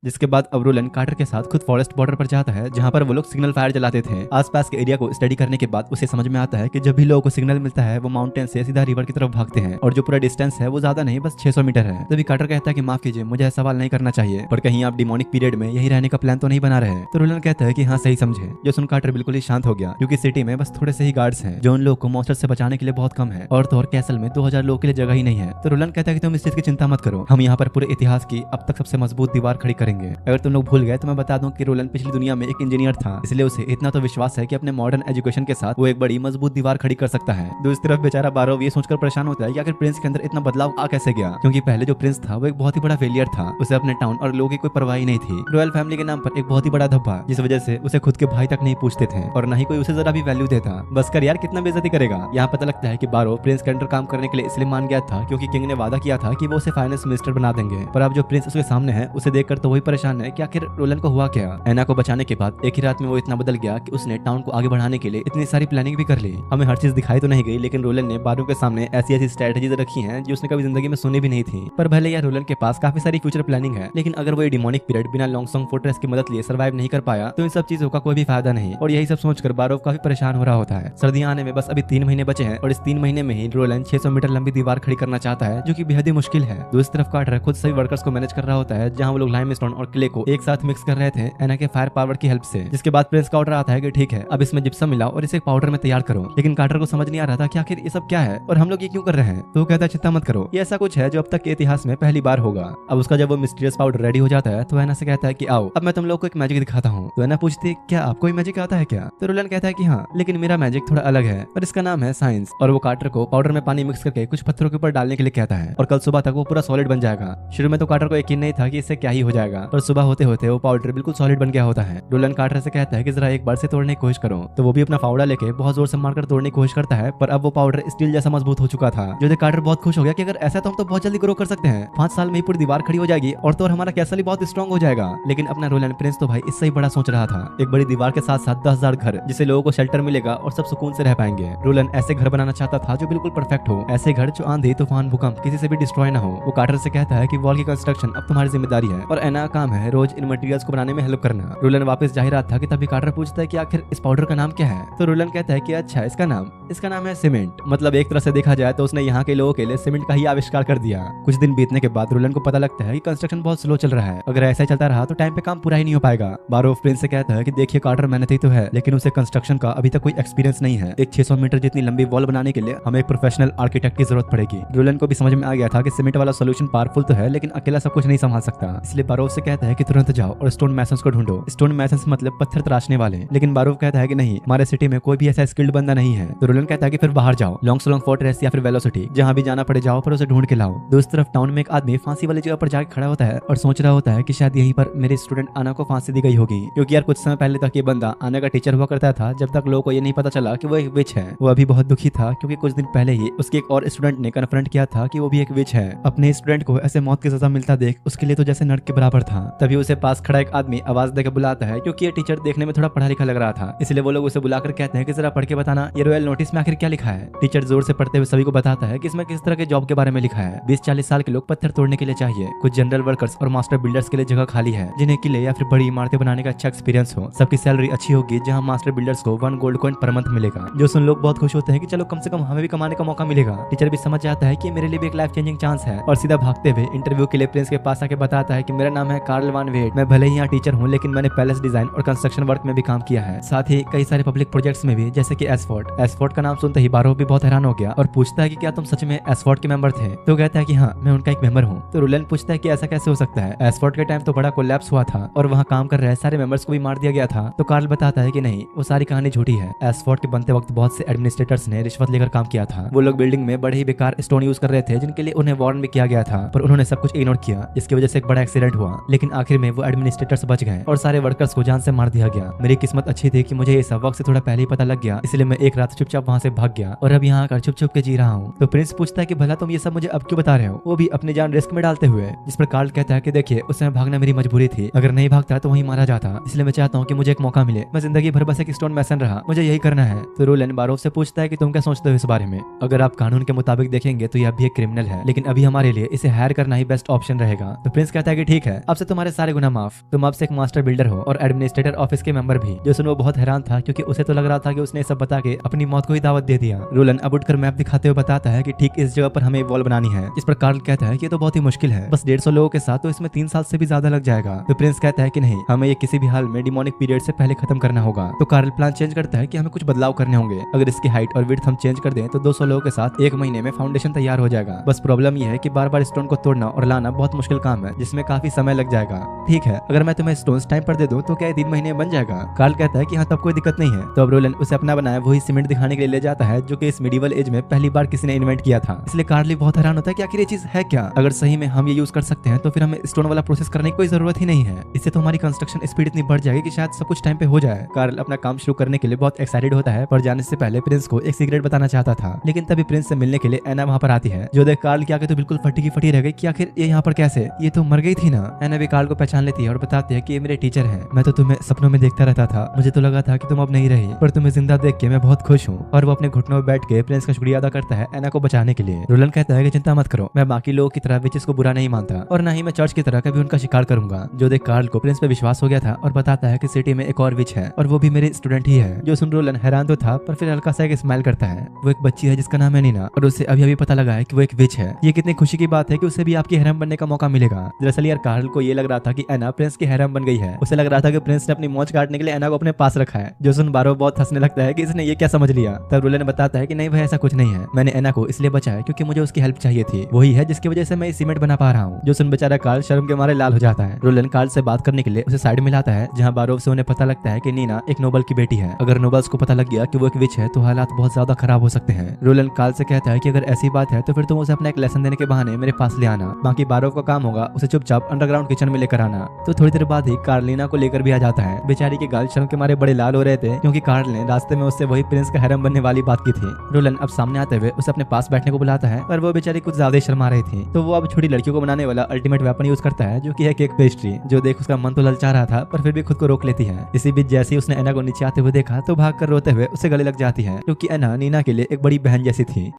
A: जिसके बाद अब रोलन कार्टर के साथ खुद फॉरेस्ट बॉर्डर पर जाता है, जहां पर वो लोग सिग्नल फायर चलाते थे। आसपास के एरिया को स्टडी करने के बाद उसे समझ में आता है कि जब भी लोगों को सिग्नल मिलता है वो माउंटेन से सीधा रिवर की तरफ भागते हैं, और जो पूरा डिस्टेंस है वो ज्यादा नहीं, बस 600 मीटर है। तभी कार्टर कहता है कि माफ कीजिए, मुझे सवाल नहीं करना चाहिए, पर कहीं आप डिमोनिक पीरियड में यही रहने का प्लान तो नहीं बना रहे। तो रोलन कहता है कि हाँ सही समझे। जो सुन कार्टर बिल्कुल ही शांत हो गया, क्योंकि सिटी में बस थोड़े से ही गार्ड्स हैं जो उन लोगों को मॉन्स्टर से बचाने के लिए बहुत कम है, और तो और कैसल में 2000 लोगों के लिए जगह ही नहीं है। तो रोलन कहता है कि तुम इस चीज की चिंता मत करो, हम यहाँ पर पूरे इतिहास की अब तक सबसे मजबूत दीवार खड़ी करेंगे। अगर तुम लोग भूल गए तो मैं बता दूं कि रोलन पिछली दुनिया में एक इंजीनियर था, इसलिए उसे इतना तो विश्वास है कि अपने मॉडर्न एजुकेशन के साथ वो एक बड़ी मजबूत दीवार खड़ी कर सकता है। दूसरी तरफ बेचारा बारोव ये सोचकर परेशान होता है कि आखिर प्रिंस के अंदर इतना बदलाव आ कैसे गया, क्योंकि पहले जो प्रिंस था वो एक बहुत ही बड़ा फेलियर था। उसे अपने टाउन और लोगों की कोई परवाह ही नहीं थी। रॉयल फैमिली के नाम पर एक बहुत ही बड़ा धब्बा, जिस वजह से उसे खुद के भाई तक नहीं पूछते थे और न ही कोई उसे जरा भी वैल्यू देता। बस कर यार, कितना बेइज्जती करेगा। यहाँ पता लगता है कि बारोव प्रिंस के अंडर काम करने के लिए इसलिए मान गया था क्योंकि किंग ने वादा किया था कि वो उसे फाइनेंस मिनिस्टर बना देंगे, पर अब जो प्रिंस उसके सामने है उसे देखकर तो वही भी परेशान है कि आखिर रोलन को हुआ क्या। एना को बचाने के बाद एक ही रात में वो इतना बदल गया कि उसने टाउन को आगे बढ़ाने के लिए इतनी सारी प्लानिंग भी कर ली। हमें हर चीज दिखाई तो नहीं गई, लेकिन रोलन ने बारों के सामने ऐसी ऐसी स्ट्रेटेजीज रखी हैं जो उसने कभी जिंदगी में सुनी भी नहीं थी। पर भले यार रोलन के पास काफी सारी फ्यूचर प्लानिंग है, लेकिन अगर वो ये डिमोनिक पीरियड बिना लॉन्गसॉन्ग फोर्ट्रेस की मदद लिए सर्वाइव नहीं कर पाया तो इन सब चीजों का कोई भी फायदा नहीं। और यही सब सोचकर बारोव काफी परेशान हो रहा होता है। सर्दियां आने में बस अभी 3 महीने बचे हैं और इस 3 महीने में ही रोलन 600 मीटर लंबी दीवार खड़ी करना चाहता है, जो कि बेहद ही मुश्किल है। दूसरी तरफ कार्टर खुद सभी वर्कर्स को मैनेज कर रहा होता है, जहां वो लोग लाइमस्टोन और क्ले को एक साथ मिक्स कर रहे थे एना के फायर पावर की हेल्प से। जिसके बाद प्रिंस का ऑर्डर आता है कि ठीक है, अब इसमें जिप्सम मिलाओ और इसे पाउडर में तैयार करो। लेकिन कार्टर को समझ नहीं आ रहा था कि आखिर ये सब क्या है और हम लोग ये क्यों कर रहे हैं। तो वो कहता है चिंता मत करो, ये ऐसा कुछ है जो अब तक के इतिहास में पहली बार होगा। अब उसका जब वो मिस्टीरियस पाउडर रेडी हो जाता है तो एना से कहता है कि आओ अब मैं तुम लोग को एक मैजिक दिखाता हूँ। तो एना पूछती है क्या आपको भी मैजिक आता है क्या। तो रोलन कहता है कि हाँ, लेकिन मेरा मैजिक थोड़ा अलग है और इसका नाम है साइंस। और वो कार्टर को पाउडर में पानी मिक्स करके कुछ पत्थरों के ऊपर डालने के लिए कहता है और कल सुबह तक वो पूरा सॉलिड बन जाएगा। शुरू में तो कार्टर को यकीन नहीं था कि इससे क्या ही हो जाएगा, पर सुबह होते होते वो पाउडर बिल्कुल सॉलिड बन गया होता है। रोलन कार्टर से कहता है कि जरा एक बार से तोड़ने की कोशिश करो। तो वो भी अपना फावड़ा लेके बहुत जोर से मारकर तोड़ने की कोशिश करता है, पर अब वो पाउडर स्टील जैसा मजबूत हो चुका था। जो देख कार्टर बहुत खुश हो गया कि अगर ऐसा तो हम तो बहुत जल्दी ग्रो कर सकते हैं, 5 साल में ही पूरी दीवार खड़ी हो जाएगी और तो और हमारा कैसल बहुत स्ट्रॉन्ग हो जाएगा। लेकिन अपना रोलन प्रिंस तो भाई इससे ही बड़ा सोच रहा था, एक बड़ी दीवार के साथ साथ 10,000 घर जिससे लोगों को शेल्टर मिलेगा और सब सुकून से रह पाएंगे। रोलन ऐसे घर बनाना चाहता था जो बिल्कुल परफेक्ट हो, ऐसे घर जो आंधी तूफान भूकंप किसी से भी डिस्ट्रॉय ना हो। वो कार्टर से कहता है कि वॉल की कंस्ट्रक्शन अब तुम्हारी जिम्मेदारी है और एना काम है रोज इन मटेरियल्स को बनाने में हेल्प करना। रोलन वापस जा ही रहा था कि तभी कार्टर पूछता है कि आखिर इस पाउडर का नाम क्या है। तो रोलन कहता है कि अच्छा इसका नाम है सीमेंट। मतलब एक तरह से देखा जाए तो उसने यहाँ के लोगों के लिए सीमेंट का ही आविष्कार कर दिया। कुछ दिन बीतने के बाद रोलन को पता लगता है कि कंस्ट्रक्शन बहुत स्लो चल रहा है, अगर ऐसा ही चलता रहा तो टाइम पे काम पूरा ही नहीं हो पाएगा। बारो प्रिंस से कहता है कि देखिए कार्टर मेहनती तो है, लेकिन उसे कंस्ट्रक्शन का अभी तक कोई एक्सपीरियंस नहीं है। एक 600 मीटर जितनी लंबी वॉल बनाने के लिए हमें एक प्रोफेशनल आर्किटेक्ट की जरूरत पड़ेगी। रोलन को भी समझ में आ गया था कि सीमेंट वाला सोल्यूशन पावरफुल तो है, लेकिन अकेला सब कुछ नहीं संभाल सकता। इसलिए बारोव से कहता है कि तुरंत जाओ और स्टोन मैसन्स को ढूंढो। स्टोन मैसन्स मतलब पत्थर तराशने वाले। लेकिन बारोव कहता है कि नहीं, हमारे सिटी में कोई भी ऐसा स्किल्ड बंदा नहीं है। तो रोलन कहता है कि फिर बाहर जाओ, लॉन्ग फोर्ट्रेस या फिर वेलोसिटी, जहाँ भी जाना पड़े जाओ, पर उसे ढूंढ के लाओ। दूसरी तरफ टाउन में एक आदमी फांसी वाली जगह पर जाकर खड़ा होता है और सोच रहा होता है कि शायद यहीं पर मेरे स्टूडेंट आना को फांसी दी गई होगी, क्योंकि यार कुछ समय पहले तक ये बंदा आना का टीचर हुआ करता था, जब तक लोगों को ये नहीं पता चला कि वो एक विच है। वो अभी बहुत दुखी था क्योंकि कुछ दिन पहले ही उसके एक और स्टूडेंट ने कन्फ्रंट किया था कि वो भी एक विच है। अपने स्टूडेंट को ऐसे मौत की सजा मिलता देख उसके लिए तो जैसे नर्क के बराबर था। तभी उसे पास खड़ा एक आदमी आवाज देकर बुलाता है, क्योंकि ये टीचर देखने में थोड़ा पढ़ा लिखा लग रहा था। इसलिए वो लोग उसे बुलाकर कहते हैं कि जरा पढ़ के बताना ये रॉयल नोटिस में आखिर क्या लिखा है। टीचर जोर से पढ़ते हुए सभी को बताता है कि इसमें किस तरह के जॉब के बारे में लिखा है। 20-40 साल के लोग पत्थर तोड़ने के लिए चाहिए, कुछ जनरल वर्कर्स और मास्टर बिल्डर्स के लिए जगह खाली है, जिन्हें किले या फिर बड़ी इमारतें बनाने का अच्छा एक्सपीरियंस हो। सबकी सैलरी अच्छी होगी, जहां मास्टर बिल्डर्स को 1 गोल्ड कॉइन पर मंथ मिलेगा। जो सुन लोग बहुत खुश होते हैं कि चलो कम से कम हमें भी कमाने का मौका मिलेगा। टीचर भी समझ जाता है कि मेरे लिए भी एक लाइफ चेंजिंग चांस है और सीधा भागते हुए इंटरव्यू के लिए प्रिंस के पास आके बताता है कि मेरा नाम है कार्ल वान वेट, मैं भले ही यहाँ टीचर हूँ, लेकिन मैंने पैलेस डिजाइन और कंस्ट्रक्शन वर्क में भी काम किया है, साथ ही कई सारे पब्लिक प्रोजेक्ट्स में भी, जैसे कि एसफोर्ट। एसफोर्ट का नाम सुनते ही बारो भी बहुत हैरान हो गया और पूछता है कि क्या तुम सच में एसफोर्ट के मेंबर थे। तो कहता है कि हाँ, मैं उनका एक मेंबर हूँ। तो रोलन पूछता है कि ऐसा कैसे हो सकता है, एसफोर्ट के टाइम तो बड़ा कोलैप्स हुआ था और वहाँ काम कर रहे सारे मेंबर्स को भी मार दिया गया था। तो कार्ल बताता है कि नहीं, वो सारी कहानी झूठी है। एसफोर्ट के बनते वक्त बहुत से एडमिनिस्ट्रेटर्स ने रिश्वत लेकर काम किया था। वो लोग बिल्डिंग में बड़े ही बेकार स्टोन यूज कर रहे थे, जिनके लिए उन्हें वार्न भी किया गया था, पर उन्होंने सब कुछ इग्नोर किया, जिसकी वजह से एक बड़ा एक्सीडेंट हुआ। लेकिन आखिर में वो एडमिनिस्ट्रेटर्स बच गए और सारे वर्कर्स को जान से मार दिया गया। मेरी किस्मत अच्छी थी कि मुझे ये सब वक्त से थोड़ा पहले ही पता लग गया, इसलिए मैं एक रात चुपचाप वहाँ से भाग गया और अब यहाँ आकर छुप छुप के जी रहा हूँ। तो प्रिंस पूछता है कि भला तुम ये सब मुझे अब क्यों बता रहे हो, वो भी अपनी जान रिस्क में डालते हुए। जिस पर कार्ल कहता है कि देखिए, उस समय भागना मेरी मजबूरी थी, अगर नहीं भागता तो वहीं मारा जाता, इसलिए मैं चाहता हूँ कि मुझे एक मौका मिले। मैं जिंदगी भर बस एक स्टोन मैसन रहा, मुझे यही करना है। तो रोलन बारो से पूछता है कि तुम क्या सोचते हो इस बारे में। अगर आप कानून के मुताबिक देखेंगे तो यह भी एक क्रिमिनल है, लेकिन अभी हमारे लिए इसे हायर करना ही बेस्ट ऑप्शन रहेगा। तो प्रिंस कहता है कि ठीक है, अब से तुम्हारे सारे गुनाह माफ, तुम अब से एक मास्टर बिल्डर हो और एडमिनिस्ट्रेटर ऑफिस के मेंबर भी। जो सुन वो बहुत हैरान था, क्योंकि उसे तो लग रहा था कि उसने सब बता के अपनी मौत को ही दावत दे दिया। रोलन अब उठकर मैप दिखाते हुए बताता है कि ठीक इस जगह पर हमें वॉल बनानी है। इस पर कार्ल कहता है कि ये तो बहुत ही मुश्किल है, बस 150 लोगों के साथ तो इसमें 3 साल से भी ज्यादा लग जाएगा। तो प्रिंस कहता है कि नहीं, हमें ये किसी भी हाल में डिमोनिक पीरियड से पहले खत्म करना होगा। तो कार्ल प्लान चेंज करता है कि हमें कुछ बदलाव करने होंगे। अगर इसकी हाइट और विड्थ हम चेंज कर दें तो 200 लोगों के साथ 1 महीने में फाउंडेशन तैयार हो जाएगा। बस प्रॉब्लम यह है कि बार बार स्टोन को तोड़ना और लाना बहुत मुश्किल काम है, जिसमें काफी समय लग जाएगा। ठीक है, अगर मैं तुम्हें स्टोन्स टाइम पर दे दूं तो क्या 3 महीने बन जाएगा। कार्ल कहता है कि हाँ, तब कोई दिक्कत नहीं है। तो अब रोलन उसे अपना बनाया वही सीमेंट दिखाने के लिए ले जाता है, जो कि इस मिडिवल एज में पहली बार किसी ने इन्वेंट किया था। इसलिए कार्ल बहुत हैरान होता है कि आखिर ये चीज है क्या। अगर सही में हम ये यूज कर सकते हैं तो फिर हमें स्टोन वाला प्रोसेस करने की कोई जरूरत ही नहीं है। इससे तो हमारी कंस्ट्रक्शन स्पीड इतनी बढ़ जाएगी कि शायद सब कुछ टाइम पे हो जाए। कार्ल अपना काम शुरू करने के लिए बहुत एक्साइटेड होता है, पर जाने से पहले प्रिंस को एक सीक्रेट बताना चाहता था। लेकिन तभी प्रिंस से मिलने के लिए एना वहाँ पर आती है, जो देख कार्ल क्या तो बिल्कुल फटी की फटी रह गई कि आखिर ये यहाँ पर कैसे, ये तो मर गई थी ना। एना भी कार्ल को पहचान लेती है और बताती है कि ये मेरे टीचर हैं। मैं तो तुम्हें सपनों में देखता रहता था, मुझे तो लगा था कि तुम अब नहीं रही, पर तुम्हें जिंदा देख के मैं बहुत खुश हूँ। और वो अपने घुटनों में बैठ के प्रिंस का शुक्रिया अदा करता है एना को बचाने के लिए। रोलन कहता है कि चिंता मत करो, मैं बाकी लोगों की तरह विचेस को बुरा नहीं मानता और न ही मैं चर्च की तरह कभी उनका शिकार करूंगा। जो देख कार्ल को प्रिंस पे विश्वास हो गया था और बताता है कि सिटी में एक और विच है और वो भी मेरी स्टूडेंट ही है। जो सुन रोलन हैरान तो था, पर फिर हल्का सा एक स्माइल करता है। वो एक बच्ची है जिसका नाम है नीना और उसे अभी अभी पता लगा है कि वो एक विच है। ये कितनी खुशी की बात है कि उसे भी आपकी हैरम बनने का मौका मिलेगा। दरअसल यार कार्ल को ये लग रहा था कि एना प्रिंस की हैरम बन गई है। उसे लग रहा था कि प्रिंस ने अपनी मौज काटने के लिए एना को अपने पास रखा है। जो सुन बारो बहुत हंसने लगता है कि इसने ये क्या समझ लिया। तब रोलन बताता है कि नहीं भाई ऐसा कुछ नहीं है, मैंने एना को इसलिए बचाया क्योंकि मुझे उसकी हेल्प चाहिए थी, वही है जिसकी वजह से मैं सीमेंट बना पा रहा हूँ। जो सुन बेचारा कार्ल शर्म के मारे लाल हो जाता है। रोलन कार्ल से बात करने के लिए उसे साइड में लाता है जहाँ बारो से उन्हें पता लगता है कि नीना एक नोबल की बेटी है। अगर नोबल्स को पता लग गया कि वो एक विच है तो हालात बहुत ज्यादा खराब हो सकते हैं। रोलन कार्ल से कहता है कि अगर ऐसी बात है तो फिर तुम उसे अपना एक लेसन देने के बहाने मेरे पास ले आना, बाकी बारो का काम होगा उसे चुपचाप अंडरग्राउंड किचन में लेकर आना। तो थोड़ी देर बाद ही कार्ल नीना को लेकर भी आ जाता है। बेचारी के गाल शर्म के मारे बड़े लाल हो रहे थे क्योंकि कार्ल ने रास्ते में उससे वही प्रिंस का हैरम बनने वाली बात की थी। रोलन अब सामने आते हुए उसे अपने पास बैठने को बुलाता है, पर वो बेचारी कुछ ज्यादा शर्मा रही थी। तो वो अब छोटी लड़कियों को बनाने वाला अल्टीमेट वेपन यूज करता है जो कि है केक पेस्ट्री। जो देख उसका मन तो ललचा रहा था, पर फिर भी खुद को रोक लेती है। इसी बीच जैसे ही उसने एना को नीचे आते हुए देखा तो भागकर रोते हुए उसे गले लग जाती है क्योंकि एना नीना के लिए एक बड़ी बहन जैसी थी।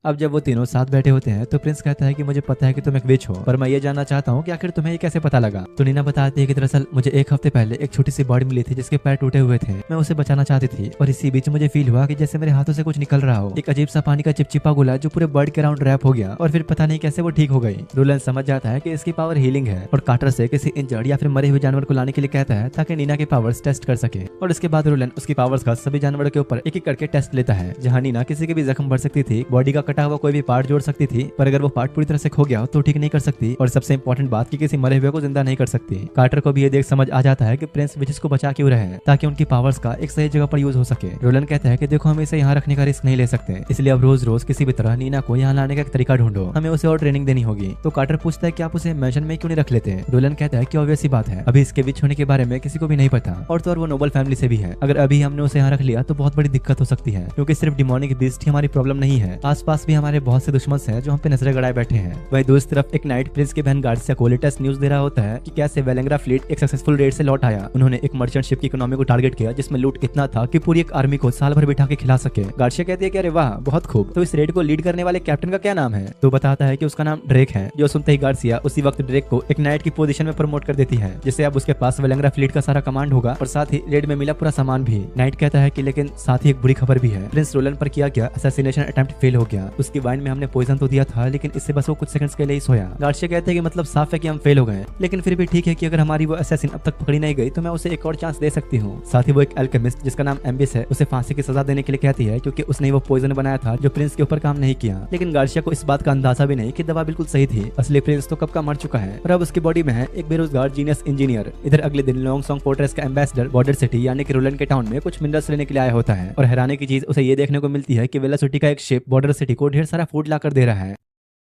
A: अब जब वो तीनों साथ बैठे होते हैं तो प्रिंस कहता है कि मुझे पता है कि तुम एक विच हो, पर मैं ये जानना चाहता हूँ कि आखिर तुम्हें ये कैसे पता लगा। तो नीना बताती है कि दरअसल मुझे एक हफ्ते पहले एक छोटी सी बर्ड मिली थी जिसके पैर टूटे हुए थे। मैं उसे बचाना चाहती थी और इसी बीच मुझे फील हुआ कि जैसे मेरे हाथों से कुछ निकल रहा हो, एक अजीब सा पानी का चिपचिपा गोला जो पूरे बर्ड के राउंड रैप हो गया और फिर पता नहीं कैसे वो ठीक हो गई। रोलन समझ जाता है कि इसकी पावर हीलिंग है और कार्टर से किसी इंजर्ड या फिर मरे हुए जानवर को लाने के लिए कहता है ताकि नीना के पावर्स टेस्ट कर सके। और इसके बाद रोलन उसकी पावर्स का सभी जानवरों के ऊपर एक एक करके टेस्ट लेता है। जहाँ नीना किसी के भी जख्म भर सकती थी, बॉडी का कटा हुआ कोई भी पार्ट जोड़ सकती थी, पर अगर वो पार्ट पूरी तरह से खो गया तो ठीक नहीं कर सकती, और सबसे इंपॉर्टेंट बात कि किसी मरे हुए को जिंदा नहीं कर सकती। कार्टर को भी ये देख समझ आ जाता है कि प्रिंस विचेस को बचा क्यों रहे हैं, ताकि उनकी पावर्स का एक सही जगह पर यूज हो सके। रोलन कहता है कि देखो हम इसे यहाँ रखने का रिस्क नहीं ले सकते, इसलिए अब रोज रोज किसी भी तरह नीना को यहाँ लाने का एक तरीका ढूंढो, हमें उसे और ट्रेनिंग देनी होगी। तो कार्टर पूछता है कि आप उसे मैंशन में क्यों नहीं रख लेते। रोलन कहता है कि ऑब्वियस सी बात है, अभी इसके विच होने के बारे में किसी को भी नहीं पता, और तो और वो नोबल फैमिली से भी है। अगर अभी हमने उसे यहाँ रख लिया तो बहुत बड़ी दिक्कत हो सकती है, क्योंकि सिर्फ डिमोनिक बीस्ट ही हमारी प्रॉब्लम नहीं है, आसपास भी हमारे बहुत से दुश्मन हैं जो हम पे नजरें गड़ाए बैठे हैं। वहीं दूसरी तरफ एक नाइट प्रिंस के बहन गार्सिया को लेटेस्ट न्यूज दे रहा होता है कि कैसे वेलेंग्रा फ्लीट एक सक्सेसफुल रेड से लौट आया। उन्होंने एक मर्चेंट शिप की इकोनॉमी को टारगेट किया जिसमें लूट इतना था कि पूरी एक आर्मी को साल भर बिठा के खिला सके। गार्सिया कहती है कि अरे वाह बहुत खूब, तो इस रेड को लीड करने वाले कैप्टन का क्या नाम है। तो बताता है कि उसका नाम ड्रेक है। जो सुनते ही गार्सिया उसी वक्त ड्रेक को एक नाइट की पोजीशन में प्रमोट कर देती है, जिससे अब उसके पास वेलेंग्रा फ्लीट का सारा कमांड होगा और साथ ही रेड में मिला पूरा सामान भी। नाइट कहता है कि लेकिन साथ ही एक बुरी खबर भी है, प्रिंस रोलन पर किया गया असैसिनेशन अटेम्प्ट फेल हो गया। उसकी वाइन में हमने पॉइजन तो दिया था, लेकिन इससे बस वो कुछ सेकंड्स के लिए ही सोया। गार्सिया कहते हैं कि मतलब साफ है कि हम फेल हो गए, लेकिन फिर भी ठीक है कि अगर हमारी वो असैसिन अब तक पकड़ी नहीं गई तो मैं उसे एक और चांस दे सकती हूँ। साथ ही वो एक अल्केमिस्ट जिसका नाम एम्बिस है उसे फांसी की सजा देने के लिए कहती है, क्योंकि उसने वो पॉइजन बनाया था जो प्रिंस के ऊपर काम नहीं किया। लेकिन गार्सिया को इस बात का अंदाजा भी नहीं कि दवा बिल्कुल सही थी, असली प्रिंस तो कब का मर चुका है और अब उसकी बॉडी में है एक बेरोजगार जीनियस इंजीनियर। इधर अगले दिन लॉन्ग सॉन्ग फोर्ट्रेस का एम्बेसडर बॉर्डर सिटी यानी कि रोलन के टाउन में कुछ मिनरल्स लेने के लिए आया होता है, और हैरानी की चीज उसे ये देखने को मिलती है कि वेलोसिटी का एक शिप बॉर्डर सिटी को ढेर सारा फूड लाकर दे रहा है।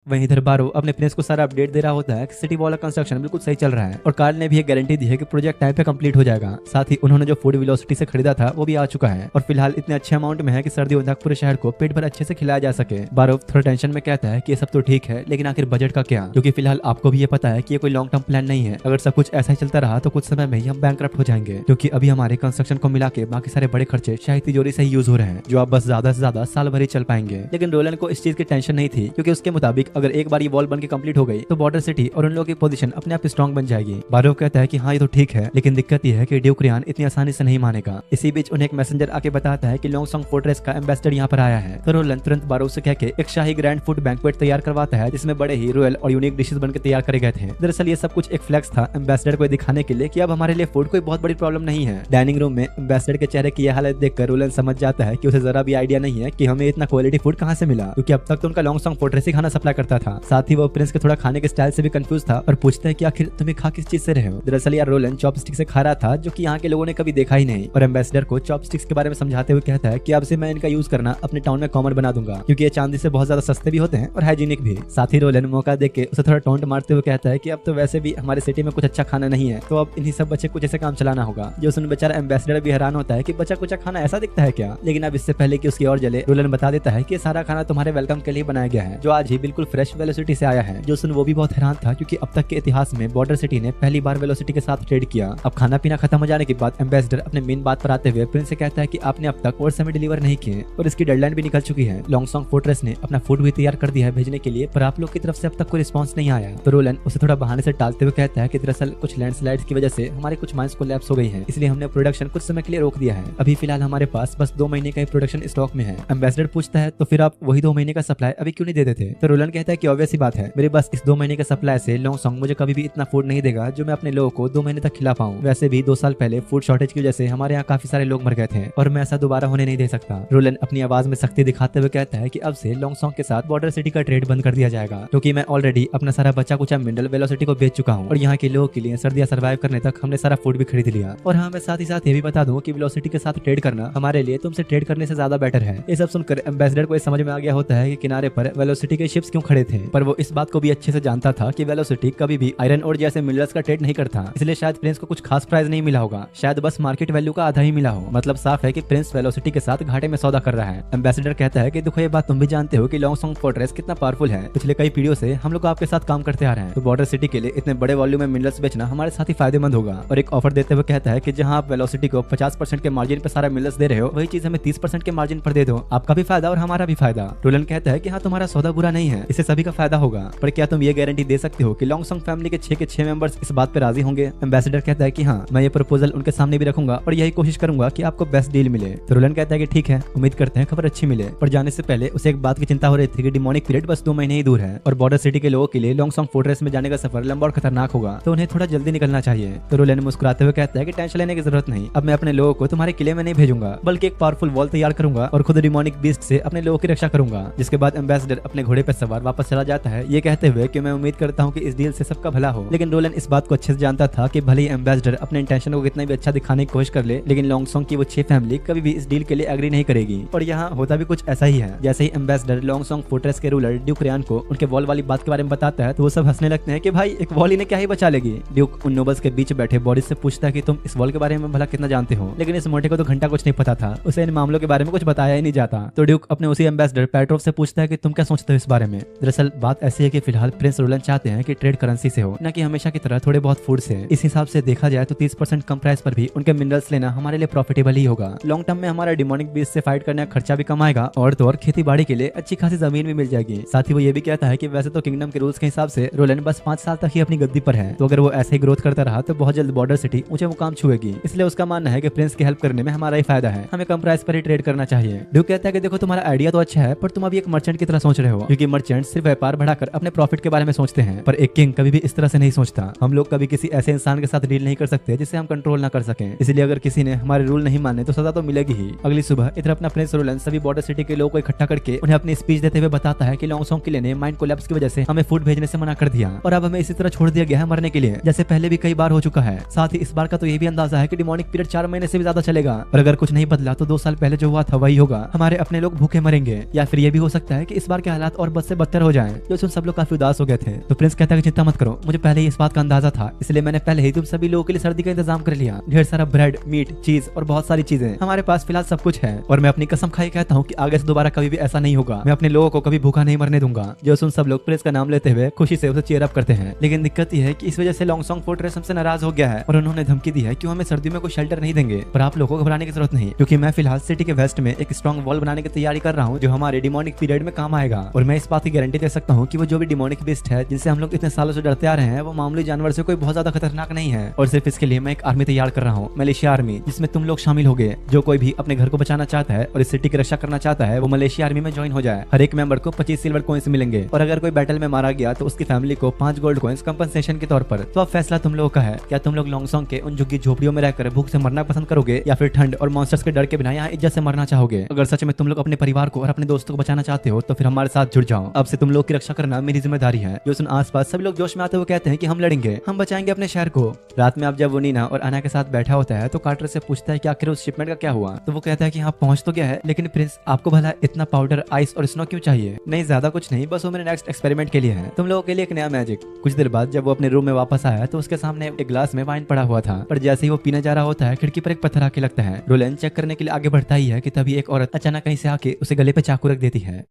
A: वहीं इधर बारो अपने प्रिंस को सारा अपडेट दे रहा होता है कि सिटी वॉल का कंस्ट्रक्शन बिल्कुल सही चल रहा है, और कार्ल ने भी एक गारंटी दी है कि प्रोजेक्ट टाइम पे कंप्लीट हो जाएगा। साथ ही उन्होंने जो फूड वेलोसिटी से खरीदा था वो भी आ चुका है, और फिलहाल इतने अच्छे अमाउंट में है कि सर्दियों तक पूरे शहर को पेट भर अच्छे से खिलाया जा सके। बारो थोड़ा टेंशन में कहता है कि ये सब तो ठीक है, लेकिन आखिर बजट का क्या, क्योंकि फिलहाल आपको भी ये पता है कि ये कोई लॉन्ग टर्म प्लान नहीं है। अगर सब कुछ ऐसा ही चलता रहा तो कुछ समय में ही हम बैंकक्रप्ट हो जाएंगे, क्योंकि अभी हमारे कंस्ट्रक्शन को मिला के बाकी सारे बड़े खर्चे शायद तिजोरी से ही यूज हो रहे हैं, जो आप बस ज्यादा से ज्यादा साल भर ही चल पाएंगे। लेकिन रोलन को इस चीज की टेंशन नहीं थी, क्योंकि उसके मुताबिक अगर एक बार ये वॉल बन के कंप्लीट हो गई तो बॉर्डर सिटी और उन लोगों की पोजीशन अपने आप स्ट्रांग बन जाएगी। बारो कहता है कि हाँ ये तो ठीक है, लेकिन दिक्कत ये है कि ड्यूक रियान इतनी आसानी से नहीं मानेगा। इसी बीच उन्हें एक मैसेंजर आके बताता है कि लॉन्ग सॉन्ग फोर्ट्रेस का एम्बेसडर यहाँ पर आया है, तो रोलन तुरंत बारो से कह के एक शाही ग्रैंड फूड बैंक्वेट तैयार करवाता है, जिसमें बड़े ही रॉयल और यूनिक डिशेस बनकर तैयार करे गए थे। दरअसल ये सब कुछ एक फ्लेक्स था एम्बेसडर को दिखाने के लिए कि अब हमारे लिए फूड कोई बहुत बड़ी प्रॉब्लम नहीं है। डाइनिंग रूम में एम्बेसडर के चेहरे की यह हालत देखकर रोलन समझ जाता है कि उसे जरा भी आइडिया नहीं है कि हमें इतना क्वालिटी फूड कहाँ से मिला, क्योंकि अब तक तो उनका लॉन्ग सॉन्ग फोर्ट्रेस ही खाना सप्लाई करता था। साथ ही वो प्रिंस के थोड़ा खाने के स्टाइल से भी कंफ्यूज था और पूछता है कि आखिर तुम्हें खा किस चीज से रहे हो। दरअसल यार रोलन चॉपस्टिक से खा रहा था, जो कि यहाँ के लोगों ने कभी देखा ही नहीं, और एम्बेसडर को चॉपस्टिक्स के बारे में समझाते हुए कहता है कि अब से मैं इनका यूज करना अपने टाउन में कॉमन बना दूंगा, क्योंकि ये चांदी से बहुत ज्यादा सस्ते भी होते हैं और हाइजीनिक भी। साथ ही रोलन मौका देख के उसे थोड़ा टोंट मारते हुए कहता है कि अब तो वैसे भी हमारे सिटी में कुछ अच्छा खाना नहीं है, तो अब इन्हीं सब बच्चे कुछ ऐसे काम चलाना होगा। जो सुन बेचारा एम्बेसडर भी हैरान होता है कि बच्चा कुछ खाना ऐसा दिखता है क्या। लेकिन अब इससे पहले कि उसकी और जले रोलन बता देता है कि सारा खाना तुम्हारे वेलकम के लिए बनाया गया है, जो आज ही बिल्कुल फ्रेश वेलोसिटी से आया है। जोसन वो भी बहुत हैरान था क्योंकि अब तक के इतिहास में बॉर्डर सिटी ने पहली बार वेलोसिटी के साथ ट्रेड किया। अब खाना पीना खत्म हो जाने के बाद एम्बेसडर अपने मेन बात पर आते हुए प्रिंस से कहता है कि आपने अब तक और समय डिलीवर नहीं किए और इसकी डेडलाइन भी निकल चुकी है। लॉन्गसॉन्ग फोर्ट्रेस ने अपना फूड भी तैयार कर दिया है भेजने के लिए, पर आप लोग की तरफ से अब तक कोई रिस्पॉन्स नहीं आया। तो रोलन उसे थोड़ा बहाने से टालते हुए कहता है कि दरअसल कुछ लैंडस्लाइड्स की वजह से हमारे कुछ माइंस कोलैप्स हो गई हैं, इसलिए हमने प्रोडक्शन कुछ समय के लिए रोक दिया है। अभी फिलहाल हमारे पास बस 2 महीने का ही प्रोडक्शन स्टॉक में है। एम्बेसडर पूछता है तो फिर आप वही 2 महीने का सप्लाई अभी क्यों नहीं दे देते? तो रोलन कहता है कि ऑब्वियस सी बात है, मेरे पास इस 2 महीने के सप्लाई से लॉन्गसॉन्ग मुझे कभी भी इतना फूड नहीं देगा जो मैं अपने लोगों को 2 महीने तक खिला पाऊं। वैसे भी 2 साल पहले फूड शॉर्टेज की वजह से हमारे यहाँ काफी सारे लोग मर गए थे और मैं ऐसा दोबारा होने नहीं दे सकता। रोलन अपनी आवाज में सख्ती दिखाते हुए कहता है कि अब से लॉन्गसॉन्ग के साथ बॉर्डर सिटी का ट्रेड बंद कर दिया जाएगा, क्योंकि मैं ऑलरेडी अपना सारा बचा कुचा मिनरल वेलोसिटी को बेच चुका हूँ और यहाँ के लोगों के लिए सर्दियां सर्वाइव करने तक हमने सारा फूड भी खरीद लिया। और हाँ, मैं साथ ही साथ ये भी बता दूं कि वेलोसिटी के साथ ट्रेड करना हमारे लिए तुमसे ट्रेड करने से ज्यादा बेटर है। ये सब सुनकर एम्बेसडर को समझ में आ गया होता है कि किनारे पर वेलोसिटी के शिप्स क्यों खड़े थे, पर वो इस बात को भी अच्छे से जानता था कि वेलोसिटी कभी भी आयरन और जैसे मिनरल्स का ट्रेड नहीं करता, इसलिए शायद प्रिंस को कुछ खास प्राइस नहीं मिला होगा, शायद बस मार्केट वैल्यू का आधा ही मिला हो। मतलब साफ है कि प्रिंस वेलोसिटी के साथ घाटे में सौदा कर रहा है। एम्बेसडर कहता है कि देखो ये बात तुम भी जानते हो कि लॉन्गसॉन्ग फोर्ट्रेस कितना पावरफुल है, पिछले कई पीढ़ियों से हम लोग आपके साथ काम करते आ रहे हैं, तो बॉर्डर सिटी के लिए इतने बड़े वॉल्यूम में मिनरल्स बेचना हमारे साथ ही फायदेमंद होगा। और एक ऑफर देते हुए कहता है कि जहां आप वेलोसिटी को 50% के मार्जिन पे सारा मिनरल्स दे रहे हो, वही चीज हमें 30% के मार्जिन पर दे दो, आपका भी फायदा और हमारा भी फायदा। रोलन कहता है कि हाँ, तुम्हारा सौदा बुरा नहीं है, इससे सभी का फायदा होगा, पर क्या तुम ये गारंटी दे सकते हो कि लॉन्गसॉन्ग फैमिली के 6 के 6 मेंबर्स इस बात पे राजी होंगे? एम्बेसडर कहता है कि हाँ, मैं ये प्रपोजल उनके सामने भी रखूंगा और यही कोशिश करूंगा कि आपको बेस्ट डील मिले। तो रोलन कहता है कि ठीक है, उम्मीद करते हैं खबर अच्छी मिले। पर जाने से पहले उसे एक बात की चिंता हो रही थी कि डिमोनिक पीरियड बस 2 महीने ही दूर है और बॉर्डर सिटी के लोगों के लिए लॉन्गसॉन्ग फोर्ट्रेस में जाने का सफर लंबा और खतरनाक होगा, तो उन्हें थोड़ा जल्दी निकलना चाहिए। तो रोलन मुस्कुराते हुए कहता है कि टेंशन लेने की जरूरत नहीं, अब मैं अपने लोगों को तुम्हारे किले में नहीं भेजूंगा, बल्कि एक पावरफुल वॉल तैयार करूंगा और खुद डिमोनिक बीस्ट से अपने लोगों की रक्षा करूंगा। जिसके बाद एम्बेसडर अपने घोड़े पर सवार वापस चला जाता है, ये कहते हुए कि मैं उम्मीद करता हूँ कि इस डील से सबका भला हो। लेकिन रोलन इस बात को अच्छे से जानता था कि भले ही एम्बेसडर अपने इंटेंशन को कितना भी अच्छा दिखाने की कोशिश कर ले, लेकिन लॉन्गसॉन्ग की वो 6 फैमिली कभी भी इस डील के लिए एग्री नहीं करेगी। और यहाँ होता भी कुछ ऐसा ही है। जैसे ही एम्बेसडर लॉन्गसॉन्ग फोर्ट्रेस के रूलर ड्यूक रेयान को उनके वॉल वाली बात के बारे में बताता है, तो वो सब हंसने लगते हैं कि भाई एक वॉल इन्हें क्या ही बचा लेगी। ड्यूक उन नोबल्स के बीच बैठे बॉरिस से पूछता है कि तुम इस वॉल के बारे में भला कितना जानते हो, लेकिन इस मोटे को तो घंटा कुछ नहीं पता था, उसे इन मामलों के बारे में कुछ बताया ही नहीं जाता। तो ड्यूक अपने उसी एम्बेसडर पेट्रोव से पूछता है कि तुम क्या सोचते हो इस बारे में। दरअसल बात ऐसी है कि फिलहाल प्रिंस रोलन चाहते हैं कि ट्रेड करेंसी से हो, न कि हमेशा की तरह थोड़े बहुत फूड से। इस हिसाब से देखा जाए तो 30% कम प्राइस पर भी उनके मिनरल्स लेना हमारे लिए प्रॉफिटेबल ही होगा। लॉन्ग टर्म में हमारा डिमोनिक बीस्ट से फाइट करने का खर्चा भी कम आएगा और तो और खेती बाड़ी के लिए अच्छी खासी जमीन भी मिल जाएगी। साथ ही वो ये भी कहता है कि वैसे तो किंगडम के रूल्स के हिसाब से रोलन बस 5 साल तक ही अपनी गद्दी पर है, तो अगर वो ऐसे ही ग्रोथ करता रहा तो बहुत जल्द बॉर्डर सिटी ऊंचे मुकाम छुएगी। इसलिए उसका मानना है कि प्रिंस की हेल्प करने में हमारा ही फायदा है, हमें कम प्राइस पर ही ट्रेड करना चाहिए। ड्यूक कहता है कि देखो तुम्हारा आइडिया तो अच्छा है, पर तुम अभी एक मर्चेंट की तरह सोच रहे हो, क्योंकि मर्चेंट सिर्फ व्यापार बढ़ाकर अपने प्रॉफिट के बारे में सोचते हैं, पर एक किंग कभी भी इस तरह से नहीं सोचता। हम लोग कभी किसी ऐसे इंसान के साथ डील नहीं कर सकते जिसे हम कंट्रोल ना कर सकें, इसलिए अगर किसी ने हमारे रूल नहीं माने तो सजा तो मिलेगी ही। अगली सुबह इधर अपना प्रिंस रोलन सभी बॉर्डर सिटी के लोगों को इकट्ठा करके उन्हें अपनी स्पीच देते हुए बताता है कि लॉन्गसॉन्ग किले ने माइंड कोलैप्स की वजह से हमें फूड भेजने से मना कर दिया और अब हमें इसी तरह छोड़ दिया गया है मरने के लिए, जैसे पहले भी कई बार हो चुका है। साथ ही इस बार का तो ये भी अंदाजा है कि डिमोनिक पीरियड 4 महीने से भी ज्यादा चलेगा और अगर कुछ नहीं बदला तो 2 साल पहले जो हुआ था वही होगा, हमारे अपने लोग भूखे मरेंगे। या फिर ये भी हो सकता है कि इस बार के हालात और बद से बदतर हो जाएं। जो सुन सब लोग काफी उदास हो गए थे। तो प्रिंस कहता है कि चिंता मत करो, मुझे पहले ही इस बात का अंदाजा था, इसलिए मैंने पहले ही तुम सभी लोगों के लिए सर्दी का इंतजाम कर लिया। ढेर सारा ब्रेड, मीट, चीज और बहुत सारी चीजें हमारे पास फिलहाल सब कुछ है और मैं अपनी कसम खाई कहता हूँ कि आगे से दोबारा कभी भी ऐसा नहीं होगा। मैं अपने लोगों को कभी भूखा नहीं मरने दूंगा। जो सुन सब लोग प्रिंस का नाम लेते हुए खुशी से उसे चीयर अप करते हैं। लेकिन दिक्कत यह है कि इस वजह से लॉन्गसॉन्ग फोर्ट्रेस हमसे नाराज हो गया है और उन्होंने धमकी दी है कि हमें सर्दियों में कोई शेल्टर नहीं देंगे। पर आप लोगों को घबराने की जरूरत नहीं, क्योंकि मैं फिलहाल सिटी के वेस्ट में एक स्ट्रॉन्ग वॉल बनाने की तैयारी कर रहा हूँ जो हमारे डिमोनिक पीरियड में काम आएगा। और मैं इस बात की गारंटी दे सकता हूँ कि वो जो भी डिमोनिक बीस्ट है जिनसे हम लोग इतने सालों से डरते आ रहे हैं, वो मामूली जानवर से कोई बहुत ज्यादा खतरनाक नहीं है। और सिर्फ इसके लिए मैं एक आर्मी तैयार कर रहा हूँ, मलेशिया आर्मी, जिसमें तुम लोग शामिल हो गए। जो कोई भी अपने घर को बचाना चाहता है और इस सिटी की रक्षा करना चाहता है, वो मलेशिया आर्मी में ज्वाइन हो जाए। हर एक मेंबर को 25 सिल्वर कॉइंस मिलेंगे और अगर कोई बैटल में मारा गया तो उसकी फैमिली को 5 गोल्ड कॉइंस कंपनसेशन के तौर पर। तो अब फैसला तुम लोगों का है, क्या तुम लोग लॉन्गसॉन्ग के उन झुग्गी झोपड़ियों में रहकर भूख से मरना पसंद करोगे या फिर ठंड और मॉन्स्टर्स के डर के बिना यहाँ इज्जत से मरना चाहोगे? अगर सच में तुम लोग अपने परिवार को और अपने दोस्तों को बचाना चाहते हो तो फिर हमारे साथ जुड़ जाओ। अब से तुम लोग की रक्षा करना मेरी जिम्मेदारी है। जो सुन आसपास सभी लोग जोश में आते हुए कहते हैं कि हम लड़ेंगे, हम बचाएंगे अपने शहर को। रात में अब जब वो नीना और अना के साथ बैठा होता है तो कार्टर से पूछता है कि आखिर उस शिपमेंट का क्या हुआ। तो वो कहता है कि हाँ पहुंच तो गया है, लेकिन प्रिंस आपको भला इतना पाउडर, आइस और स्नो क्यों चाहिए? नहीं ज्यादा कुछ नहीं, बस वो मेरे नेक्स्ट एक्सपेरिमेंट के लिए है, तुम लोगों के लिए एक नया मैजिक। कुछ देर बाद जब वो अपने रूम में वापस आया तो उसके सामने एक ग्लास में वाइन पड़ा हुआ था, पर जैसे ही वो पीने जा रहा होता है खिड़की पर एक पत्थर आके लगता है। रोलन चेक करने के लिए आगे बढ़ता ही है कि तभी एक औरत अचानक कहीं से आके उसे गले पे चाकू रख देती है।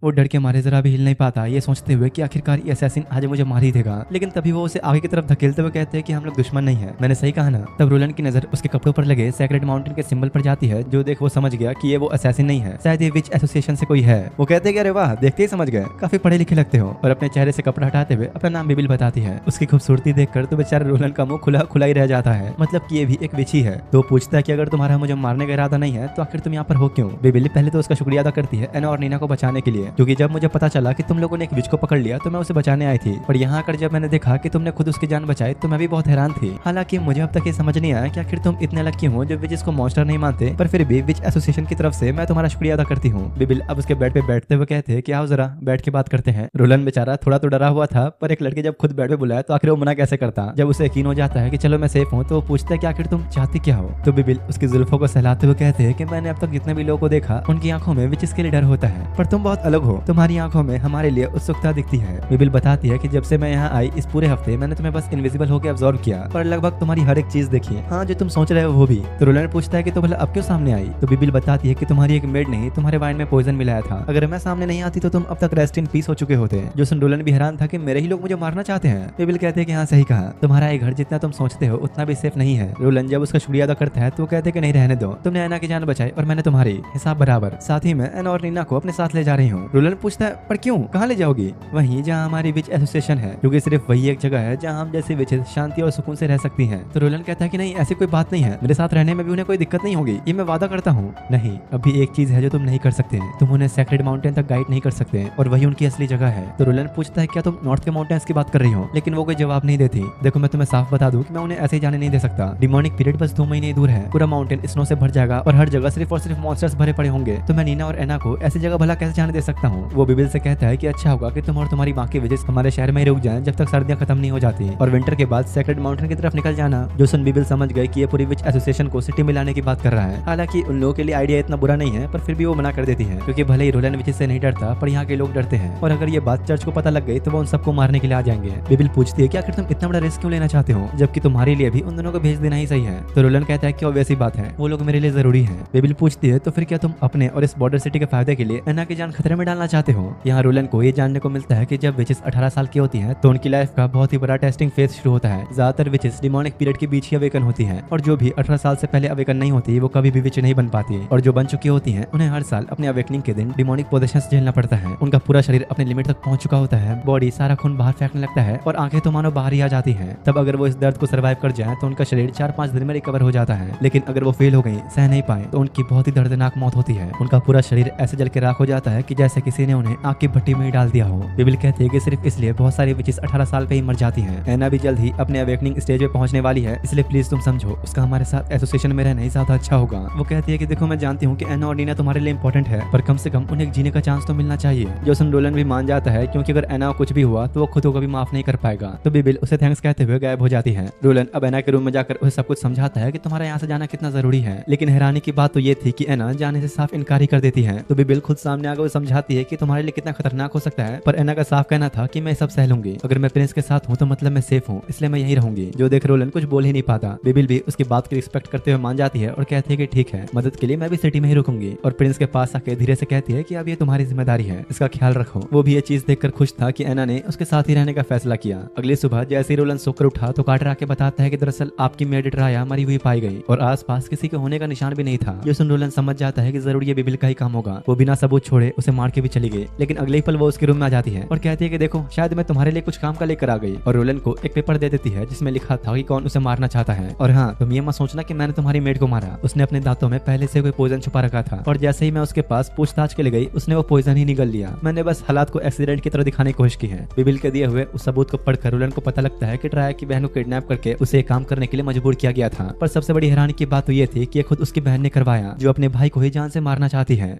A: वो डर के मारे जरा भी हिल नहीं पाता, ये सोचते हुए कि आखिरकार ये असैसिन आज मुझे मार ही देगा। लेकिन तभी वो उसे आगे की तरफ धकेलते हुए कहते हैं कि हम लोग दुश्मन नहीं है, मैंने सही कहा ना। तब रोलन की नजर उसके कपड़ों पर लगे सेक्रेट माउंटेन के सिंबल पर जाती है, जो देख वो समझ गया कि ये वो असैसिन नहीं है, शायद ये विच एसोसिएशन से कोई है। वो कहते हैं कि अरे वाह, देखते ही समझ गए, काफी पढ़े लिखे लगते हो। और अपने चेहरे से कपड़ा हटाते हुए अपना नाम बिबिल बताती है। उसकी खूबसूरती देखकर तो बेचारे रोलन का मुंह खुला खुला ही रह जाता है, मतलब कि ये भी एक विच ही है। तो पूछता है कि अगर तुम्हारा मुझे मारने का इरादा नहीं है तो आखिर तुम यहाँ पर हो क्यों। बिबिल पहले तो उसका शुक्रिया अदा करती है एना और नीना को बचाने के लिए, क्योंकि जब मुझे पता चला कि तुम लोगों ने एक विच को पकड़ लिया तो मैं उसे बचाने आई थी। और यहाँ आकर जब मैंने देखा कि तुमने खुद उसकी जान बचाई तो मैं भी बहुत हैरान थी। हालांकि मुझे अब तक ये समझ नहीं आया कि आखिर तुम इतने अलग क्यों हो जो विच को मॉन्स्टर नहीं मानते, पर फिर भी विच एसोसिएशन की तरफ से मैं तुम्हारा शुक्रिया अदा करती हूँ। बिबिल अब उसके बेड पे बैठते हुए कहते हैं कि आओ जरा बैठ के बात करते हैं। रोलन बेचारा थोड़ा तो डरा हुआ था, पर एक लड़के जब खुद बेड पे बुलाया तो आखिर वो मना कैसे करता। जब उसे यकीन हो जाता है कि चलो मैं सेफ हूँ तो वो पूछता है कि आखिर तुम चाहती क्या हो। तो बिबिल उसकी जुल्फों को सहलाते हुए कहते हैं कि मैंने अब तक जितने भी लोगों को देखा उनकी आंखों में विचेस के लिए डर होता है, पर तुम बहुत अलग हो, तुम्हारी आंखों में हमारे लिए उत्सुकता दिखती है। बिबिल बताती है कि जब से मैं यहाँ आई इस पूरे हफ्ते मैंने तुम्हें बस इनविजिबल होकर ऑब्जर्व किया और लगभग तुम्हारी हर एक चीज देखी, हाँ जो तुम सोच रहे हो वो भी। तो रोलन पूछता है कि तो भला अब क्यों सामने आई। तो बिबिल बताती है कि तुम्हारी एक मेड ने तुम्हारे वाइन में पॉइजन मिलाया था, अगर मैं सामने नहीं आती तो तुम अब तक रेस्ट इन पीस हो चुके होते। जो सुन रोलन भी हैरान था कि मेरे ही लोग मुझे मारना चाहते हैं। बिबिल कहते हैं कि हाँ सही कहा, तुम्हारा ये घर जितना तुम सोचते हो उतना भी सेफ नहीं है। रोलन जब उसका शुक्रिया अदा करता है तो कहते हैं कि नहीं रहने दो, तुमने ऐना की जान बचाई और मैंने तुम्हारी, हिसाब बराबर। साथ ही मैं ऐना और नीना को अपने साथ ले जा रही हूँ। रोलन पूछता है पर क्यों, कहाँ ले जाओगी। वहीं जहाँ हमारी विच एसोसिएशन है, क्योंकि सिर्फ वही एक जगह है जहाँ हम जैसे विचेस शांति और सुकून से रह सकती हैं। तो रोलन कहता है कि नहीं ऐसी कोई बात नहीं है, मेरे साथ रहने में भी उन्हें कोई दिक्कत नहीं होगी, ये मैं वादा करता हूँ। नहीं, अभी एक चीज है जो तुम नहीं कर सकते, तुम उन्हें सेक्रेट माउंटेन तक गाइड नहीं कर सकते और वही उनकी असली जगह है। तो रोलन पूछता है क्या तुम नॉर्थ के माउंटेन्स की बात कर रही हो, लेकिन वो कोई जवाब नहीं देती। देखो मैं तुम्हें साफ बता दूं कि मैं उन्हें ऐसे ही जाने नहीं दे सकता। डिमोनिक पीरियड बस 2 महीने दूर है, पूरा माउंटेन स्नो से भर जाएगा और हर जगह सिर्फ और सिर्फ मॉन्स्टर्स भरे पड़े होंगे, तो मैं नीना और एना को ऐसी जगह भला कैसे जाने दे सकता हूँ। वो बिबिल से कहता है कि अच्छा होगा कि तुम और तुम्हारी बाकी विजेस हमारे शहर में ही रुक जाएं जब तक सर्दियां खत्म नहीं हो जाती, और विंटर के बाद सेक्रेट माउंटेन की तरफ निकल जाना। जो सुन बिबिल समझ गए कि ये पूरी विच एसोसिएशन को सिटी में लाने की बात कर रहा है। हालांकि उन लोगों के लिए आइडिया इतना बुरा नहीं है, पर फिर भी वो मना कर देती है, क्योंकि भले ही रोलन विचेस से नहीं डरता पर यहाँ के लोग डरते हैं, और अगर ये बात चर्च को पता लग गई तो वो उन सबको मारने के लिए आ जाएंगे। बिबिल पूछती है कि आखिर तुम इतना बड़ा रिस्क क्यों लेना चाहते हो, जबकि तुम्हारे लिए भी उन दोनों को भेज देना ही सही है। तो रोलन कहता है कि ऑब्वियस सी बात है, वो लोग मेरे लिए जरूरी है। बिबिल पूछती है तो फिर क्या तुम अपने और इस बॉर्डर सिटी के फायदे के लिए एना की जान खतरे में डालना चाहते हो। यहाँ रोलन को ये जानने को मिलता है कि जब विचेस 18 साल की होती हैं तो उनकी लाइफ का बहुत ही बड़ा टेस्टिंग फेज शुरू होता है। ज्यादातर विचेस डिमोनिक पीरियड के बीच ही अवेकन होती हैं, और जो भी 18 साल से पहले अवेकन नहीं होती वो कभी भी विच नहीं बन पाती, और जो बन चुकी होती हैं उन्हें हर साल अपने अवेकनिंग के दिन डिमोनिक पोजेशंस झेलना पड़ता है। उनका पूरा शरीर अपने लिमिट तक पहुंच चुका होता है, बॉडी सारा खून बाहर फेंकने लगता है और आंखें तो मानो बाहर ही आ जाती हैं। तब अगर वो इस दर्द को सर्वाइव कर जाए तो उनका शरीर 4-5 दिन में रिकवर हो जाता है, लेकिन अगर वो फेल हो गई, सह नहीं पाए, तो उनकी बहुत ही दर्दनाक मौत होती है। उनका पूरा शरीर ऐसे जल के राख हो जाता है कि जैसे किसी ने उन्हें आग की भट्टी में ही डाल दिया हो। बिबिल कहते हैं कि सिर्फ इसलिए बहुत सारी विचेस 18 साल पे ही मर जाती हैं। एना भी जल्द ही अपने अवेकनिंग स्टेज पे पहुंचने वाली है, इसलिए प्लीज तुम समझो, उसका हमारे साथ एसोसिएशन में रहना ही ज्यादा अच्छा होगा। वो कहती है कि देखो मैं जानती हूँ कि एना और नीना तुम्हारे लिए इंपॉर्टेंट है, पर कम से कम उन्हें जीने का चांस तो मिलना चाहिए। जो सुन रोलन भी मान जाता है, क्योंकि अगर एना को कुछ भी हुआ तो वो खुद को कभी माफ नहीं कर पाएगा। तो बिबिल उसे थैंक्स कहते हुए गायब हो जाती है। रोलन अब एना के रूम में जाकर उसे सब कुछ समझाता है कि तुम्हारा यहाँ से जाना कितना जरूरी है, लेकिन हैरानी की बात तो ये थी कि एना जाने से साफ इनकार ही कर देती है। तो बिबिल खुद सामने आकर समझाती है कि तुम्हारे लिए कितना खतरनाक हो सकता है, पर एना का साफ कहना था कि मैं सब सह लूंगी, अगर मैं प्रिंस के साथ हूँ तो मतलब मैं सेफ हूँ, इसलिए मैं यही रहूंगी। जो देख रोलन कुछ बोल ही नहीं पाता। बिबिल भी उसकी बात की रिस्पेक्ट करते हुए मान जाती है और कहती है कि ठीक है, मदद के लिए मैं भी सिटी में ही रुकूंगी, और प्रिंस के पास आके धीरे से कहती है कि अब ये तुम्हारी जिम्मेदारी है, इसका ख्याल रखो। वो भी ये चीज देखकर खुश था कि एना ने उसके साथ ही रहने का फैसला किया। अगली सुबह जैसे ही रोलन सोकर उठा तो कार्टर आके बताता है कि दरअसल आपकी मेड राया मरी हुई पाई गई, और आसपास किसी के होने का निशान भी नहीं था। जो सुन रोलन समझ जाता है कि जरूर ये बिबिल का ही काम होगा। वो बिना सबूत छोड़े उसे मार के भी चली गई, लेकिन अगले ही पल वो उसके रूम में आ जाती है और कहती है कि देखो शायद मैं तुम्हारे लिए कुछ काम का लेकर आ गई, और रोलन को एक पेपर दे देती है जिसमें लिखा था कि कौन उसे मारना चाहता है। और हाँ, तुम ये मत सोचना कि मैंने तुम्हारी मेड को मारा, उसने अपने दांतों में पहले से कोई पॉइजन छुपा रखा था, और जैसे ही मैं उसके पास पूछताछ के लिए गई उसने वो पॉइजन ही निगल लिया। मैंने बस हालात को एक्सीडेंट की तरह दिखाने की कोशिश की है। बिबिल के दिए हुए उस सबूत को पढ़कर रोलन को पता लगता है कि ट्राया की बहन को किडनैप करके उसे काम करने के लिए मजबूर किया गया था, पर सबसे बड़ी हैरानी की बात तो ये थी कि ये खुद उसकी बहन ने करवाया, जो अपने भाई को ही जान से मारना चाहती है।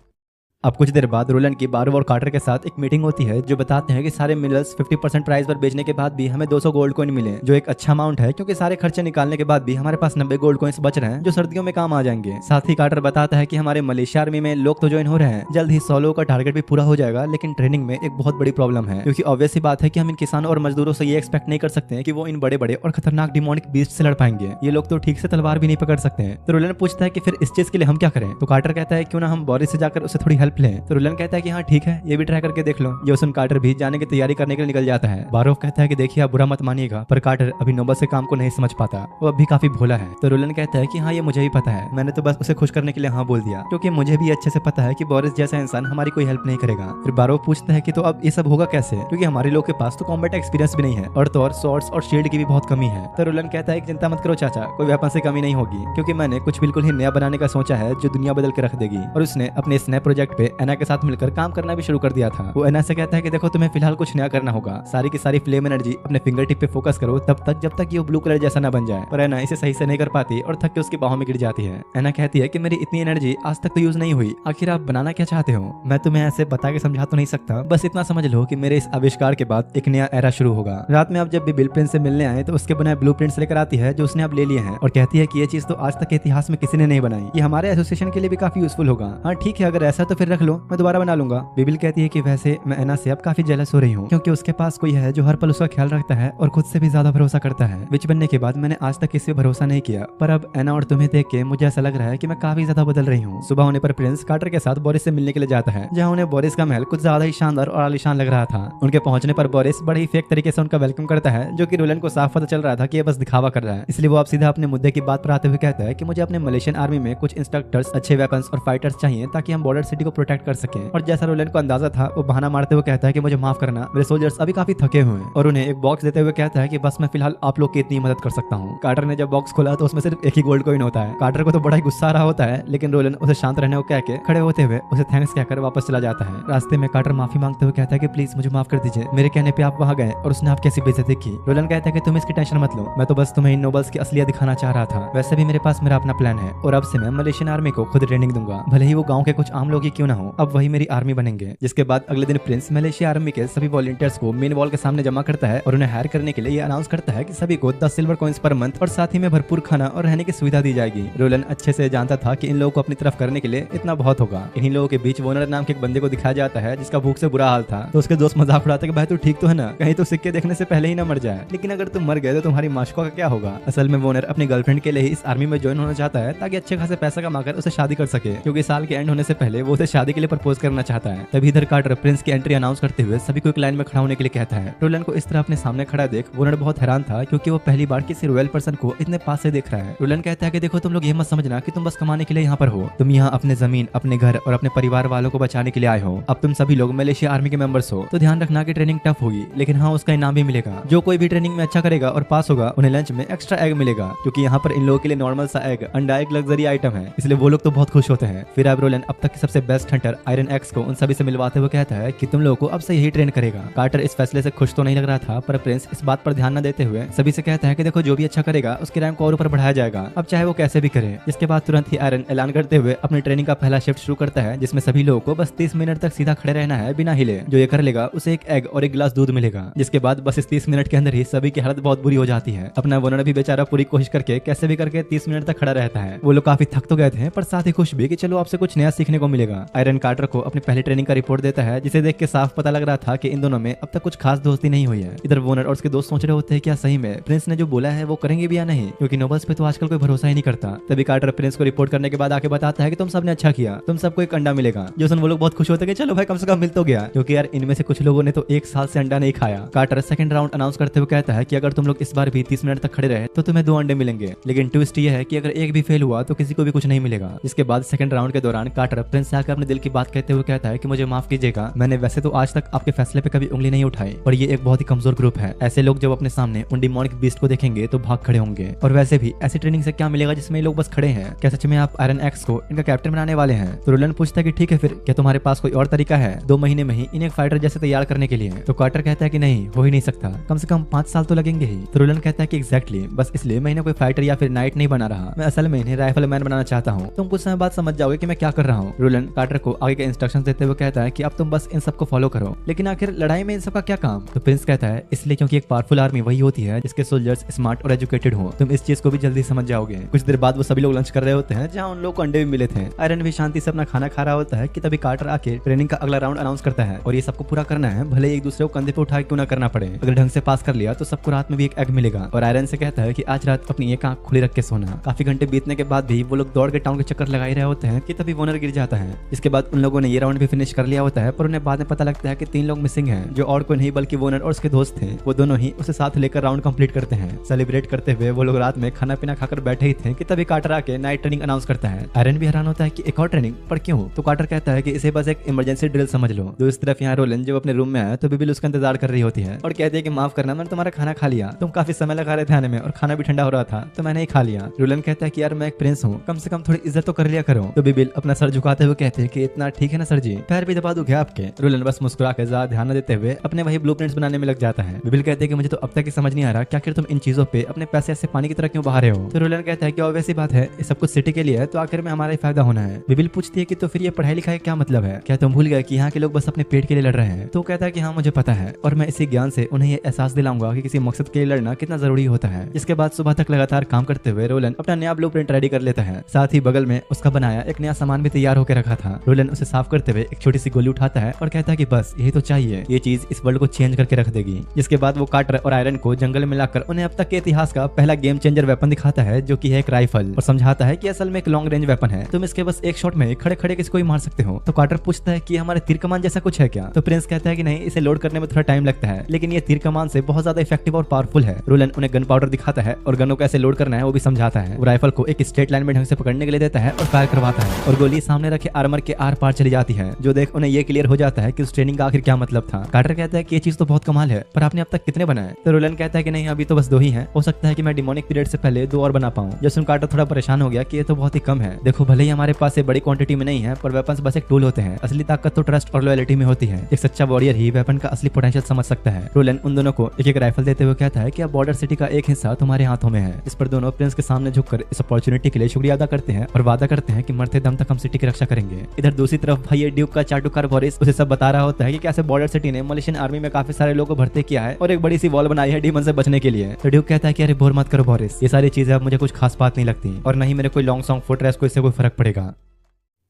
A: अब कुछ देर बाद रोलन की बारो और कार्टर के साथ एक मीटिंग होती है, जो बताते हैं कि सारे मिनरल्स 50% प्राइस पर बेचने के बाद भी हमें 200 गोल्ड कॉइन मिले, जो एक अच्छा अमाउंट है, क्योंकि सारे खर्चे निकालने के बाद भी हमारे पास 90 गोल्ड कॉइन्स बच रहे हैं, जो सर्दियों में काम आ जाएंगे। साथ ही कार्टर बताता है कि हमारे मलेशिया आर्मी में लोग तो ज्वाइन हो रहे हैं, जल्द ही 100 लोगों का टारगेट भी पूरा हो जाएगा, लेकिन ट्रेनिंग में एक बहुत बड़ी प्रॉब्लम है, क्योंकि ऑब्वियस सी बात है कि हम इन किसानों और मजदूरों से ये एक्सपेक्ट नहीं कर सकते हैं कि वो इन बड़े बड़े और खतरनाक डिमोनिक बीस्ट से लड़ पाएंगे। ये लोग तो ठीक से तलवार भी नहीं पकड़ सकते हैं। तो रोलन पूछता है कि फिर इस चीज के लिए हम क्या करें। तो कार्टर कहता है क्यों ना हम बोरिस से जाकर उसे थोड़ी हेल्प हेल्प लें। तो रुलन कहता है कि हाँ ठीक है, ये भी ट्राई करके देख लो। जोसन कार्टर भी जाने की तैयारी करने के लिए निकल जाता है। बारोफ कहता है कि देखिए आप बुरा मत मानिएगा, पर कार्टर अभी नोबल से काम को नहीं समझ पाता, वो अभी काफी भोला है। तो रुलन कहता है कि हाँ ये मुझे भी पता है, मैंने तो बस उसे खुश करने के लिए हाँ बोल दिया, क्योंकि मुझे भी अच्छे से पता है कि बोरिस जैसा इंसान हमारी कोई हेल्प नहीं करेगा। फिर बारोफ पूछता है कि तो अब ये सब होगा कैसे, क्योंकि हमारे लोग के पास तो कॉम्बैट एक्सपीरियंस भी नहीं है और तो और स्वॉर्ड्स और शील्ड की भी बहुत कमी है। तो रुलन कहता है कि चिंता मत करो चाचा, कोई वेपन से कमी नहीं होगी, क्योंकि मैंने कुछ बिल्कुल ही नया बनाने का सोचा है जो दुनिया बदल के रख देगी। और उसने अपने इस नए प्रोजेक्ट पे एना के साथ मिलकर काम करना भी शुरू कर दिया था। वो एना से कहता है कि देखो तुम्हें फिलहाल कुछ नया करना होगा, सारी की सारी फ्लेम एनर्जी अपने फिंगर टिप पे फोकस करो तब तक जब तक ये ब्लू कलर जैसा ना बन जाए। पर एना इसे सही से नहीं कर पाती और थक के उसकी बाहों में गिर जाती है। एना कहती है कि मेरी इतनी एनर्जी आज तक तो यूज नहीं हुई, आखिर आप बनाना क्या चाहते हो? मैं तुम्हें ऐसे बता के समझा तो नहीं सकता, बस इतना समझ लो कि मेरे इस आविष्कार के बाद एक नया एरा शुरू होगा। रात में आप जब भी बिल प्रिंस से मिलने आए तो उसके बनाए ब्लू प्रिंट्स लेकर आती है जो उसने अब ले लिए हैं और कहती है कि ये चीज तो आज तक के इतिहास में किसी ने नहीं बनाई, ये हमारे एसोसिएशन के लिए भी काफी यूजफुल होगा। हाँ ठीक है, अगर ऐसा तो फिर रख लो, मैं दोबारा बना लूंगा। बिबिल कहती है कि वैसे मैं एना से अब काफी जेलस हो रही हूँ, क्योंकि उसके पास कोई है जो हर पल उसका ख्याल रखता है और खुद से भी ज्यादा भरोसा करता है। विच बनने के बाद मैंने आज तक किसी पे भरोसा नहीं किया, पर अब एना और तुम्हें देख के मुझे ऐसा लग रहा है कि मैं काफी ज्यादा बदल रही हूँ। सुबह होने पर प्रिंस कार्टर के साथ बोरिस से मिलने के लिए जाता है, जहाँ उन्हें बोरिस का महल कुछ ज्यादा ही शानदार और आलीशान लग रहा था। उनके पहुंचने पर बोरिस बड़े ही फेक तरीके से उनका वेलकम करता है, जो कि रुलन को साफ पता चल रहा था कि ये बस दिखावा कर रहा है। इसलिए वो अब सीधा अपने मुद्दे की बात पर आते हुए कहता है कि मुझे अपने मलेशियन आर्मी में कुछ इंस्ट्रक्टर्स, अच्छे वेपन्स और फाइटर्स चाहिए ताकि हम बॉर्डर सिटी को प्रोटेक्ट कर सकें। और जैसा रुलन को अंदाजा था, वो बहाना मारते हुए कहता है कि मुझे माफ करना, मेरे सोल्जर्स अभी काफी थके हुए हैं, और उन्हें एक बॉक्स देते हुए कहता है कि बस मैं फिलहाल आप लोग की इतनी मदद कर सकता हूँ। कार्टर ने जब बॉक्स खोला तो उसमें सिर्फ एक ही गोल्ड कॉइन होता है। कार्टर को तो बड़ा ही गुस्सा आ रहा होता है, लेकिन रोलन उसे शांत रहने को कह के खड़े होते हुए उसे थैंक्स कहकर वापस चला जाता है। रास्ते में कार्टर माफी मांगते हुए कहता है कि प्लीज मुझे माफ कर दीजिए, मेरे कहने पे आप वहाँ गए और उसने आपकी ऐसी बेइज्जती की। रोलन कहता है कि तुम इसकी टेंशन मत लो, मैं तो बस तुम्हें इन नोबल्स की असलियत दिखाना चाह रहा था। वैसे भी मेरे पास मेरा अपना प्लान है और अब से मैं मलेशियन आर्मी को खुद ट्रेनिंग दूंगा, भले ही वो गाँव के कुछ आम लोग ही क्यों ना हो, अब वही मेरी आर्मी बनेंगे। जिसके बाद अगले दिन प्रिंस मलेशिया आर्मी के सभी वॉलंटियर्स को मेन वॉल के सामने जमा करता है और उन्हें हायर करने के लिए अनाउंस करता है कि सभी को 10 सिल्वर कॉइंस पर मंथ और साथ ही में भरपूर खाना और रहने की सुविधा दी जाएगी। रोलन अच्छे से जानता था कि इन लोगों को अपनी तरफ करने के लिए इतना बहुत होगा। इन्हीं लोगों के बीच वोनर नाम के एक बंदे को दिखाया जाता है जिसका भूख से बुरा हाल था। तो उसके दोस्त मजाक उड़ाते कि भाई तू ठीक तो है ना, कहीं तो सिक्के देखने से पहले ही ना मर जाए, लेकिन अगर तुम मर गए तो तुम्हारी माशुका का क्या होगा। असल में वोनर अपनी गर्लफ्रेंड के लिए इस आर्मी में ज्वाइन होना चाहता है ताकि अच्छे खासे पैसा कमाकर उसे शादी कर सके, क्योंकि साल के एंड होने से पहले वो उसे शादी के लिए प्रपोज करना चाहता है। तभी इधर कार्टर प्रिंस की एंट्री अनाउंस करते हुए सभी को एक लाइन में खड़ा होने के लिए कहता है। रोलन को इस तरह अपने सामने खड़ा देख वोनर बहुत हैरान था, क्योंकि वो पहली बार किसी रॉयल पर्सन को इतने पास से देख रहा है। रोलन कहता है कि देखो तुम लोग ये मत समझना कि तुम बस कमाने के लिए यहाँ पर हो, तुम यहाँ अपने जमीन, अपने घर और अपने परिवार वालों को बचाने के लिए आए हो। अब तुम सभी लोग मलेशिया आर्मी के मेंबर्स हो, तो ध्यान रखना कि ट्रेनिंग टफ होगी, लेकिन हाँ उसका इनाम भी मिलेगा। जो कोई भी ट्रेनिंग में अच्छा करेगा और पास होगा उन्हें लंच में एक्स्ट्रा एग मिलेगा, क्योंकि यहाँ पर इन लोगों के लिए नॉर्मल सा एग, अंडा एक लग्जरी आइटम है, इसलिए वो लोग तो बहुत खुश होते हैं। फिर अब रोलन अब तक के सबसे बेस्ट हंटर आयरन एक्स को उन सभी से मिलवाते हुए कहता है कि तुम लोगों को अब से यही ट्रेन करेगा। कार्टर इस फैसले से खुश तो नहीं लग रहा था, पर प्रिंस इस बात पर ध्यान न देते हुए सभी से कहता है कि देखो जो भी अच्छा करेगा उसके रैंक को और ऊपर बढ़ाया जाएगा, अब चाहे वो कैसे भी करे। जिसके बाद तुरंत ही आयरन ऐलान करते हुए अपनी ट्रेनिंग का पहला शिफ्ट शुरू करता है, जिसमें सभी लोगों को बस 30 मिनट तक सीधा खड़े रहना है बिना हिले। जो ये कर लेगा उसे एक एग और एक गिलास दूध मिलेगा। जिसके बाद बस इस 30 मिनट के अंदर ही सभी की हालत बहुत बुरी हो जाती है। अपना वोनर भी बेचारा पूरी कोशिश करके कैसे भी करके 30 मिनट तक खड़ा रहता है। वो लोग काफी थक तो गए थे, पर साथ ही खुश भी कि चलो आपसे कुछ नया सीखने को मिलेगा। आयरन कार्टर को अपनी पहली ट्रेनिंग का रिपोर्ट देता है, जिसे देख के साफ पता लग रहा था कि इन दोनों में अब तक कुछ खास दोस्ती नहीं हुई है। इधर वोनर और उसके दोस्त सोच रहे होते हैं क्या सही में प्रिंस ने जो बोला है वो करेंगे भी या नहीं, क्योंकि नोबल्स पे तो आजकल कोई भरोसा ही नहीं करता। तभी कार्टर प्रिंस को रिपोर्ट करने के बाद आके बताता है कि तुम सबने अच्छा किया, तुम सबको एक अंडा मिलेगा। जो सुन वो लोग बहुत खुश होते हैं कि चलो भाई कम से कम मिल तो गया, क्योंकि यार इनमें से कुछ लोगों ने तो 1 साल से अंडा नहीं खाया। कार्टर सेकंड राउंड अनाउंस करते हुए कहता है कि अगर तुम लोग इस बार भी 30 मिनट तक खड़े रहे तो तुम्हें 2 अंडे मिलेंगे, लेकिन ट्विस्ट ये है कि अगर एक भी फेल हुआ तो किसी को भी कुछ नहीं मिलेगा। इसके बाद सेकंड राउंड के दौरान कार्टर प्रिंस से आकर अपने दिल की बात कहते हुए कहता है कि मुझे माफ कीजिएगा, मैंने वैसे तो आज तक आपके फैसले पे कभी उंगली नहीं उठाई, पर ये एक बहुत ही कमजोर ग्रुप है। ऐसे लोग जब अपने सामने उन डिमोनिक बीस्ट को देखेंगे तो भाग खड़े होंगे, और वैसे भी ऐसी ट्रेनिंग से क्या मिलेगा जिसमें ये लोग बस खड़े हैं। क्या सच में आप आयरन एक्स को इनका कैप्टन बनाने वाले हैं? तो रोलन पूछता है कि ठीक है फिर क्या तुम्हारे पास कोई और तरीका है 2 महीने में ही इन्हें एक फाइटर जैसे तैयार करने के लिए? तो कार्टर कहता है कि नहीं, हो ही नहीं सकता, कम से कम 5 साल तो लगेंगे ही। तो रोलन कहता है कि एग्जैक्टली, बस इसलिए मैं इन्हें कोई फाइटर या फिर नाइट नहीं बना रहा, मैं असल में इन्हें राइफल मैन बनाना चाहता हूँ। तुम कुछ समय बाद समझ जाओगे कि मैं क्या कर रहा हूँ। रोलन कार्टर को आगे के इंस्ट्रक्शंस देते हुए कहता है कि अब तुम बस इन सबको फॉलो करो, लेकिन आखिर लड़ाई में इन सबका क्या काम? तो प्रिंस कहता है इसलिए क्योंकि एक पावरफुल आर्मी वही होती है जिसके सोल्जर्स स्मार्ट और एजुकेटेड हो। तुम इस चीज को भी जल्दी समझ जाओगे। कुछ देर बाद वो सभी लोग लंच कर रहे होते हैं, जहाँ उन लोग को अंडे भी मिले थे। आयरन भी शांति से अपना खाना खा रहा होता है कि तभी कार्टर आके ट्रेनिंग का अगला राउंड अनाउंस करता है, और ये सबको पूरा करना है, भले एक दूसरे को कंधे पे उठा क्यों ना करना पड़े। अगर ढंग से पास कर लिया तो सबको रात में भी एक एग मिलेगा। और आयरन से कहता है कि आज रात अपनी एक आंख खुली रख के सोना। काफी घंटे बीतने के बाद भी वो लोग दौड़ के टाउन के चक्कर लगा ही रहे होते हैं कि तभी वोनर गिर जाता है। इसके जिसके बाद उन लोगों ने ये राउंड भी फिनिश कर लिया होता है, पर उन्हें बाद में पता लगता है कि 3 लोग मिसिंग हैं, जो और कोई नहीं बल्कि वोनर और उसके दोस्त थे। वो दोनों ही उसे साथ लेकर राउंड कंप्लीट करते हैं। सेलिब्रेट करते हुए वो लोग रात में खाना पीना खाकर बैठे ही थे कि तभी कार्टर आके नाइट ट्रेनिंग अनाउंस करता है। आयरन भी हैरान होता है कि एक और ट्रेनिंग, पर क्यों? तो कार्टर कहता है कि इसे बस एक इमरजेंसी ड्रिल समझ लो। दूसरी तरफ यहाँ रोलन जब अपने रूम में आया तो बिबिल उसका इंतजार कर रही होती है और कहती है कि माफ करना, मैंने तुम्हारा खाना खा लिया, तुम काफी समय लगा रहे थे आने में और खाना भी ठंडा हो रहा था तो मैंने ही खा लिया। रोलन कहता है कि यार मैं एक प्रिंस हूँ, कम से कम थोड़ी इज्जत तो कर लिया करो। तो बिबिल अपना सर झुकाते हुए कहते हैं कि इतना ठीक है ना सर जी, पैर भी दबा दूंगा आपके। रोलन बस मुस्कुरा के ज्यादा ध्यान न देते हुए अपने वही ब्लूप्रिंट्स बनाने में लग जाता है। बिबिल कहते हैं कि मुझे तो अब तक समझ नहीं आ रहा कि आखिर तुम इन चीजों पे अपने पैसे ऐसे पानी की तरह क्यों बहा रहे हो। तो रोलन कहता है कि ऑब्वियस सी बात है, ये सब कुछ सिटी के लिए है तो आखिर में हमारा ही फायदा होना है। बिबिल पूछती है कि तो फिर ये पढ़ाई लिखाई क्या मतलब है, क्या तुम भूल गए कि यहाँ के लोग बस अपने पेट के लिए लड़ रहे हैं? तो कहता है कि हाँ मुझे पता है, और मैं इसी ज्ञान से उन्हें ये एहसास दिलाऊंगा कि किसी मकसद के लिए लड़ना कितना जरूरी होता है। इसके बाद सुबह तक लगातार काम करते हुए रोलन अपना नया ब्लूप्रिंट रेडी कर लेता है। साथ ही बगल में उसका बनाया एक नया सामान भी तैयार होकर रखा था। रोलन उसे साफ करते हुए एक छोटी सी गोली उठाता है और कहता है कि बस यही तो चाहिए, ये चीज इस वर्ल्ड को चेंज करके रख देगी। जिसके बाद वो कार्टर और आयरन को जंगल में लाकर उन्हें अब तक के इतिहास का पहला गेम चेंजर वेपन दिखाता है, जो कि है एक राइफल, और समझाता है कि असल में एक लॉन्ग रेंज वेपन है, तुम इसके बस एक शॉट में खड़े खड़े किसी को भी मार सकते हो। तो कार्टर पूछता है कि हमारे तीर कमान जैसा कुछ है क्या? तो प्रिंस कहता है कि नहीं, इसे लोड करने में थोड़ा टाइम लगता है, लेकिन ये तीर कमान से बहुत ज्यादा इफेक्टिव और पावरफुल है। रोलन उन्हें गन पाउडर दिखाता है और गनों को ऐसे लोड करना है वो भी समझाता है। वो राइफल को एक स्ट्रेट लाइन में ढंग से पकड़ने के लिए देता है और फायर करवाता है, और गोली सामने रखे आर्मर के आर पार चली जाती है, जो देख उन्हें ये क्लियर हो जाता है कि उस ट्रेनिंग का आखिर क्या मतलब था। कार्टर कहता है कि ये चीज तो बहुत कमाल है, पर आपने अब तक कितने बनाए? तो रोलन कहता है कि नहीं, अभी तो बस 2 ही हैं, हो सकता है कि मैं डिमोनिक पीरियड से पहले 2 और बना पाऊं। जैसे कार्टर थोड़ा परेशान हो गया कि ये तो बहुत ही कम है, देखो भले ही हमारे पास ये बड़ी क्वांटिटी में नहीं है, पर वेपन्स बस एक टूल होते हैं, असली ताकत तो ट्रस्ट और लॉयल्टी में होती है। एक सच्चा वॉरियर ही वेपन का असली पोटेंशियल समझ सकता है। रोलन उन दोनों को एक एक राइफल देते हुए कहता है कि अब बॉर्डर सिटी का एक हिस्सा तुम्हारे हाथों में है। इस पर दोनों प्रिंस के सामने झुककर इस अपॉर्चुनिटी के लिए शुक्रिया अदा करते हैं और वादा करते हैं कि मरते दम तक हम सिटी की रक्षा करेंगे। इधर दूसरी तरफ भाई ड्यूक का चाटुकार बोरिस उसे सब बता रहा होता है कि कैसे बॉर्डर सिटी ने मलेशियन आर्मी में काफी सारे लोगों को भर्ती किया है और एक बड़ी सी वॉल बनाई है डीमन से बचने के लिए। तो ड्यूक कहता है कि अरे बोर मत करो बोरिस, ये सारी चीजें अब मुझे कुछ खास बात नहीं लगती, और नहीं मेरे कोई लॉन्ग सॉन्ग फोर्ट्रेस को इससे कोई फर्क पड़ेगा।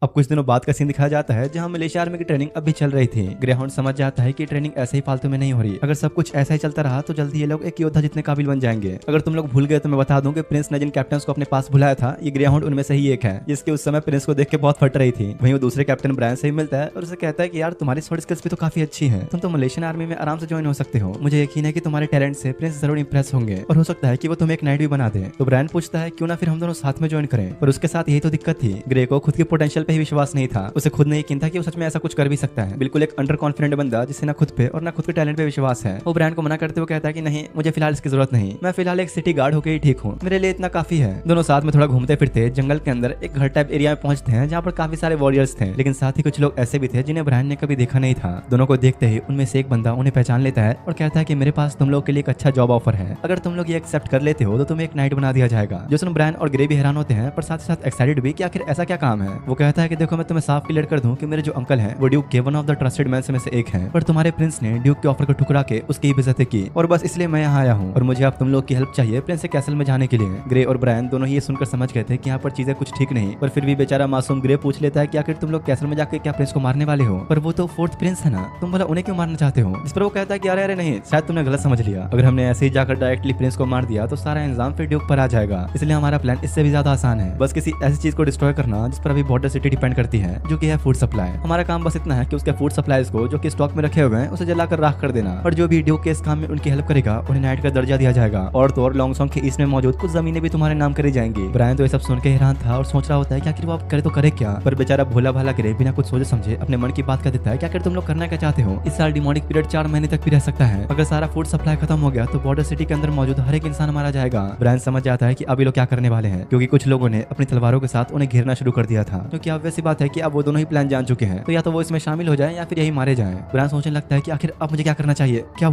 A: अब कुछ दिनों बाद का सीन दिखाया जाता है जहां मलेशिया आर्मी की ट्रेनिंग अभी चल रही थी। ग्रेहाउंड समझ जाता है कि ट्रेनिंग ऐसे ही फालतू में नहीं हो रही, अगर सब कुछ ऐसा ही चलता रहा तो जल्दी ये लोग एक योद्धा जितने काबिल बन जाएंगे। अगर तुम लोग भूल गए तो मैं बता दूं कि प्रिंस ने जिन कैप्टन को अपने पास बुलाया था, ये ग्रेहाउंड उनमें से ही एक है, जिसके उस समय प्रिंस को देख के बहुत फट रही थी। वहीं वो दूसरे कैप्टन ब्रायन से ही मिलता है और उसे कहता है कि यार तुम्हारी शॉर्ट स्किल्स भी तो काफी अच्छी है, तुम तो मलेशियन आर्मी में आराम से ज्वाइन हो सकते हो, मुझे यकीन है कि तुम्हारे टैलेंट से प्रिंस जरूर इंप्रेस होंगे और हो सकता है कि वो तुम्हें एक नाइट भी बना दे। तो ब्रायन पूछता है क्यों ना फिर हम दोनों साथ में ज्वाइन करें, पर उसके साथ यही तो दिक्कत थी, ग्रे को खुद के पोटेंशियल पे ही विश्वास नहीं था, उसे खुद ने यकीन था कि वो सच में ऐसा कुछ कर भी सकता है। बिल्कुल एक अंडर कॉन्फिडेंट बंदा जिसे ना खुद पे और ना खुद के टैलेंट पे विश्वास है। वो ब्रायन को मना करते हुए कहता है कि नहीं, मुझे फिलहाल इसकी जरूरत नहीं, मैं फिलहाल एक सिटी गार्ड होकर ही ठीक हूँ, मेरे लिए इतना काफी है। दोनों साथ में थोड़ा घूमते फिरते जंगल के अंदर एक घर टाइप एरिया में पहुंचते हैं जहाँ पर काफी सारे वॉरियर्स थे, लेकिन साथ ही कुछ लोग ऐसे भी थे जिन्हें ब्रायन ने कभी देखा नहीं था। दोनों को देखते ही उनमें से एक बंदा उन्हें पहचान लेता है और कहता है कि मेरे पास तुम लोग के लिए एक अच्छा जॉब ऑफर है, अगर तुम लोग ये एक्सेप्ट कर लेते हो तो तुम्हें एक नाइट बना दिया जाएगा। जो सुन ब्रायन और ग्रे भी हैरान होते हैं, पर साथ ही साथ एक्साइटेड भी कि आखिर ऐसा क्या काम है। वो कहता है कि देखो मैं तुम्हें साफ क्लियर कर दूं कि मेरे जो अंकल है वो ड्यूक के one of the trusted man में से एक है, पर तुम्हारे प्रिंस ने ड्यूक के ऑफर को ठुकरा के उसकी ही बेइज्जती की और बस इसलिए मैं यहाँ आया हूँ और मुझे अब तुम लोग की हेल्प चाहिए प्रिंस के कैसल में जाने के लिए। ग्रे और ब्रायन दोनों ही ये सुनकर समझ गए थे कि यहाँ पर चीजें कुछ ठीक नहीं, पर फिर भी बेचारा मासूम ग्रे पूछ लेता है कि आखिर तुम लोग कैसल में जाकर क्या प्रिंस को मारने वाले हो, पर वो तो 4th प्रिंस है ना, तुम भला उन्हें क्यों मारना चाहते हो। इस पर वो कहता है कि अरे नहीं, शायद तुमने गलत समझ लिया, अगर हमने ऐसे ही जाकर डायरेक्टली प्रिंस को मार दिया तो सारा इंजाम फिर ड्यूक पर आ जाएगा, इसलिए हमारा प्लान इससे भी ज्यादा आसान है, बस किसी ऐसी चीज को डिस्ट्रॉय करना जिस पर अभी बॉर्डर सिटी डिपेंड करती है, जो कि है फूड सप्लाई। हमारा काम बस इतना है कि उसके फूड सप्लाईज को जो कि स्टॉक में रखे हुए हैं उसे जलाकर राख कर देना, और जो भी ड्यूक के इस काम में उनकी हेल्प करेगा उन्हें नाइट का दर्जा दिया जाएगा, और तो और लॉन्ग सॉन्ग के ईस्ट में मौजूद कुछ जमीनें भी तुम्हारे नाम करी जाएंगी। ब्रायन तो ये सब सुन के हैरान था और सोच रहा होता है कि आखिर वो आप करे तो करे क्या, पर बेचारा भोला भाला ग्रे बिना कुछ सोचे समझे अपने मन की बात कर देता है कि आखिर तुम लोग करना क्या चाहते हो। इस साल डिमोनिक पीरियड 4 महीने तक भी रह सकता है, अगर सारा फूड सप्लाई खत्म हो गया तो बॉर्डर सिटी के अंदर मौजूद हर एक इंसान मारा जाएगा। ब्रायन समझ जाता है कि अभी लोग क्या करने वाले हैं, क्योंकि कुछ लोगों ने अपनी तलवारों के साथ उन्हें घेरना शुरू कर दिया था, क्योंकि अब वैसी बात है कि अब वो दोनों ही प्लान जान चुके हैं, तो या तो वो इसमें शामिल हो जाए या फिर यही मारे जाएं। ब्रायन सोचने लगता है कि आखिर अब मुझे क्या करना चाहिए, क्या